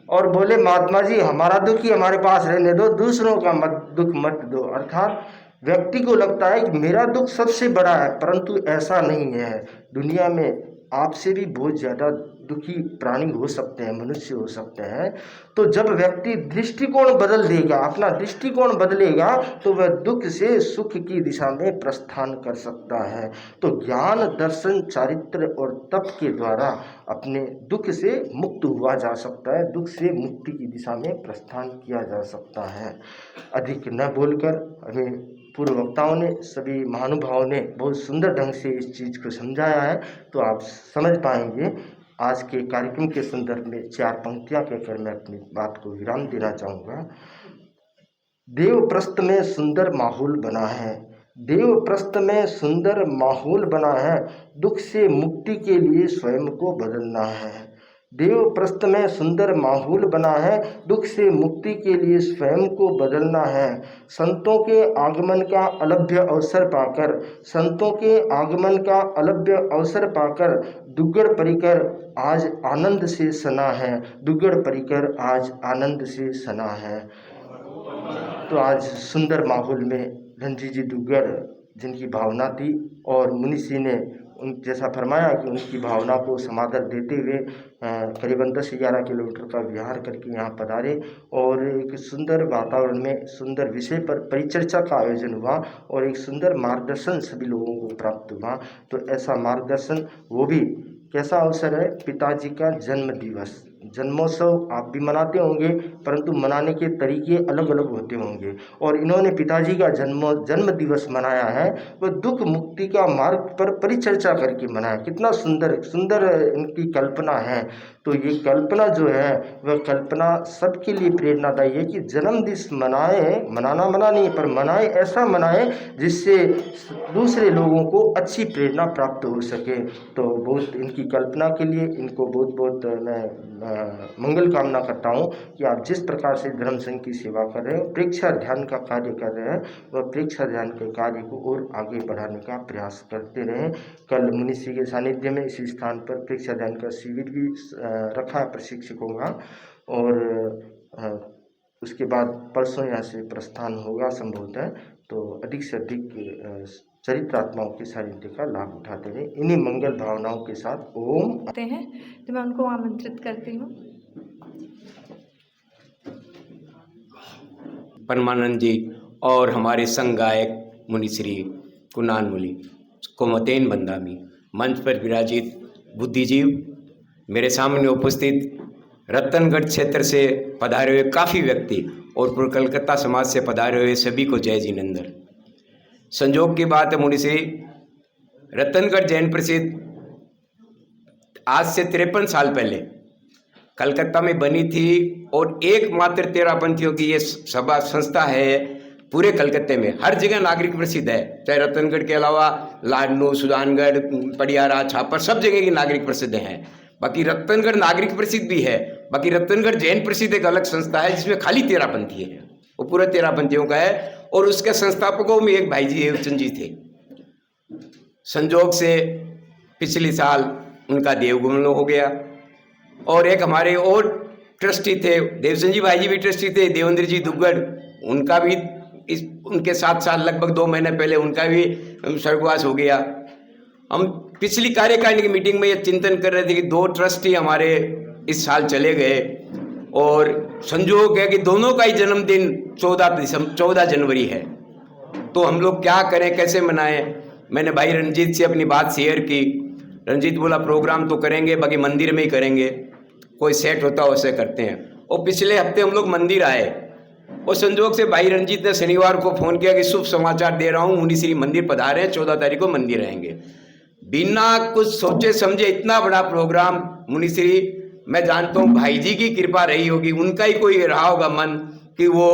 और बोले, महात्मा जी हमारा दुख ही हमारे पास रहने दो, दूसरों का दुख मत दो। अर्थात व्यक्ति को लगता है कि मेरा दुख सबसे बड़ा है, परंतु ऐसा नहीं है। दुनिया में आपसे भी बहुत ज़्यादा दुखी प्राणी हो सकते हैं, मनुष्य हो सकते हैं। तो जब व्यक्ति दृष्टिकोण बदल देगा, अपना दृष्टिकोण बदलेगा, तो वह दुख से सुख की दिशा में प्रस्थान कर सकता है। तो ज्ञान, दर्शन, चारित्र और तप के द्वारा अपने दुख से मुक्त हुआ जा सकता है, दुख से मुक्ति की दिशा में प्रस्थान किया जा सकता है। अधिक न बोलकर हमें पूर्व वक्ताओं ने, सभी महानुभावों ने बहुत सुंदर ढंग से इस चीज़ को समझाया है, तो आप समझ पाएंगे। आज के कार्यक्रम के संदर्भ में 4 पंक्तियाँ कहकर मैं अपनी बात को विराम देना चाहूँगा। देवप्रस्थ में सुंदर माहौल बना है, देवप्रस्थ में सुंदर माहौल बना है, दुख से मुक्ति के लिए स्वयं को बदलना है। देवप्रस्थ में सुंदर माहौल बना है। दुख से मुक्ति के लिए स्वयं को बदलना है। संतों के आगमन का अलभ्य अवसर पाकर, संतों के आगमन का अलभ्य अवसर पाकर दुग्गड़ परिकर आज आनंद से सना है। दुग्गड़ परिकर आज आनंद से सना है। तो आज सुंदर माहौल में रणजीत जी दुग्गड़ जिनकी भावना थी और मुनिषी ने उन जैसा फरमाया कि उनकी भावना को समादर देते हुए करीबन 10-11 किलोमीटर का विहार करके यहाँ पधारे और एक सुंदर वातावरण में सुंदर विषय पर परिचर्चा का आयोजन हुआ और एक सुंदर मार्गदर्शन सभी लोगों को प्राप्त हुआ। तो ऐसा मार्गदर्शन, वो भी कैसा अवसर है, पिताजी का जन्म दिवस। जन्मोत्सव आप भी मनाते होंगे, परंतु मनाने के तरीके अलग अलग होते होंगे और इन्होंने पिताजी का जन्म दिवस मनाया है, वह दुख मुक्ति का मार्ग पर परिचर्चा करके मनाया। कितना सुंदर सुंदर इनकी कल्पना है। तो ये कल्पना जो है वह कल्पना सबके लिए प्रेरणादायी है कि जन्मदिन मनाए, मना नहीं पर मनाए, ऐसा मनाए जिससे दूसरे लोगों को अच्छी प्रेरणा प्राप्त हो सके। तो बहुत इनकी कल्पना के लिए इनको बहुत बहुत मैं मंगल कामना करता हूँ कि आप जिस प्रकार से धर्म संघ की सेवा कर रहे हैं, प्रेक्षा ध्यान का कार्य कर रहे हैं, वह प्रेक्षा ध्यान के कार्य को और आगे बढ़ाने का प्रयास करते रहें। कल मुनिषी के सानिध्य में इसी स्थान पर प्रेक्षा ध्यान का शिविर भी रखा है प्रशिक्षकों का और उसके बाद परसों यहाँ से प्रस्थान होगा संभवतः। तो अधिक से अधिक चरित्रात्माओं के सानिध्य का लाभ उठाते रहे। इन्हीं मंगल भावनाओं के साथ ओम आते हैं तो मैं उनको आमंत्रित करती हूँ। परमानंद जी और हमारे संघ गायक मुनिश्री कुणाल मुनि कोमतेन बंदामी, मंच पर विराजित बुद्धिजीव, मेरे सामने उपस्थित रतनगढ़ क्षेत्र से पधारे हुए काफ़ी व्यक्ति और पूर्व कलकत्ता समाज से पधारे हुए सभी को जय जिनेंद्र। संजोग की बात है मुनिश्री, रतनगढ़ जैन परिषद आज से 53 साल पहले कलकत्ता में बनी थी और एकमात्र तेरापंथियों की ये सभा संस्था है पूरे कलकत्ते में। हर जगह नागरिक प्रसिद्ध है, चाहे रतनगढ़ के अलावा लाडनू, सुजानगढ़, पडियारा, छापर सब जगह की नागरिक प्रसिद्ध हैं। बाकी रतनगढ़ नागरिक प्रसिद्ध भी है, बाकी रतनगढ़ जैन प्रसिद्ध एक अलग संस्था है जिसमें खाली तेरापंथी है, वो पूरा तेरापंथियों का है। और उसके संस्थापकों में एक भाई जी देवचंद जी थे। संजोग से पिछले साल उनका देवगमन हो गया और एक हमारे और ट्रस्टी थे, देवचंद जी भाई जी भी ट्रस्टी थे, देवेंद्र जी दुग्गड़, उनका भी उनके साथ लगभग 2 महीने पहले उनका भी स्वर्गवास हो गया। हम पिछली कार्यकारिणी की मीटिंग में ये चिंतन कर रहे थे कि 2 ट्रस्टी हमारे इस साल चले गए और संजोग है कि दोनों का ही जन्मदिन 14 जनवरी है। तो हम लोग क्या करें, कैसे मनाएं। मैंने भाई रंजीत से अपनी बात शेयर की। रंजीत बोला प्रोग्राम तो करेंगे, बाकी मंदिर में ही करेंगे, कोई सेट होता वैसे करते हैं। और पिछले हफ्ते हम लोग मंदिर आए और संजोग से भाई रंजीत ने शनिवार को फ़ोन किया कि शुभ समाचार दे रहा हूँ, मुनिश्री मंदिर पधारे हैं, 14 तारीख को मंदिर रहेंगे। बिना कुछ सोचे समझे इतना बड़ा प्रोग्राम मुनिश्री, मैं जानता हूँ भाई जी की कृपा रही होगी, उनका ही कोई रहा होगा मन कि वो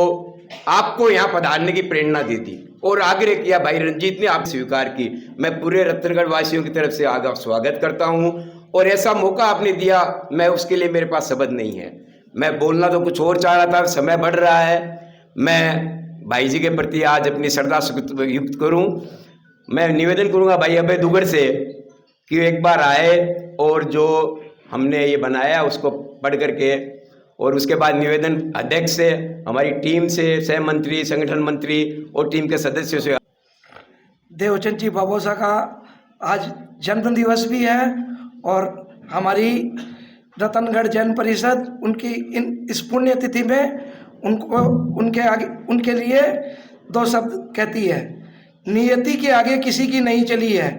आपको यहाँ पधारने की प्रेरणा दे दी और आग्रह किया। भाई रंजीत ने आप स्वीकार की। मैं पूरे रतनगढ़ वासियों की तरफ से आगे स्वागत करता हूँ और ऐसा मौका आपने दिया, मैं उसके लिए मेरे पास शब्द नहीं है। मैं बोलना तो कुछ और चाह रहा था, समय बढ़ रहा है। मैं भाई जी के प्रति आज अपनी श्रद्धा युक्त करूँ। मैं निवेदन करूँगा भाई अभय दुग्गड़ से कि एक बार आए और जो हमने ये बनाया उसको पढ़ करके, और उसके बाद निवेदन अध्यक्ष से, हमारी टीम से, सह मंत्री, संगठन मंत्री और टीम के सदस्यों से। देवचंद जी बाबोसा का आज जन्म दिवस भी है और हमारी रतनगढ़ जैन परिषद उनकी इस पुण्य तिथि में उनको उनके लिए 2 शब्द कहती है। नियति के आगे किसी की नहीं चली है।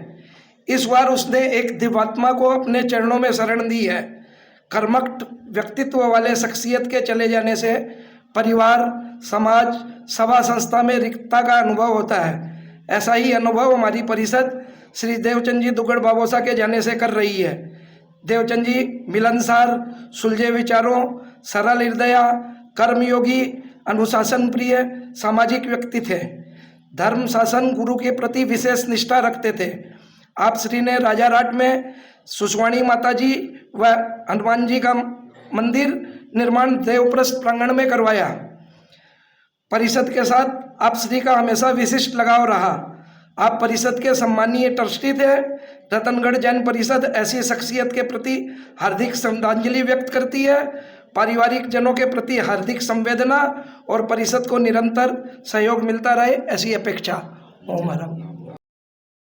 इस बार उसने एक दिव्यात्मा को अपने चरणों में शरण दी है। कर्मठ व्यक्तित्व वाले शख्सियत के चले जाने से परिवार, समाज, सभा संस्था में रिक्तता का अनुभव होता है। ऐसा ही अनुभव हमारी परिषद श्री देवचंद जी दुग्गड़ बाबोसा के जाने से कर रही है। देवचंद जी मिलनसार, सुलझे विचारों, सरल हृदया, कर्मयोगी, अनुशासन प्रिय, सामाजिक व्यक्ति थे। धर्म शासन गुरु के प्रति विशेष निष्ठा रखते थे। आप श्री ने राजाराट में सुषवाणी माता जी व हनुमान जी का मंदिर निर्माण देवप्रस्थ प्रांगण में करवाया। परिषद के साथ आप श्री का हमेशा विशिष्ट लगाव रहा। आप परिषद के सम्मानीय ट्रस्टी थे। रतनगढ़ जैन परिषद ऐसी शख्सियत के प्रति हार्दिक श्रद्धांजलि व्यक्त करती है। पारिवारिक जनों के प्रति हार्दिक संवेदना और परिषद को निरंतर सहयोग मिलता रहे, ऐसी अपेक्षा। ओम हरम।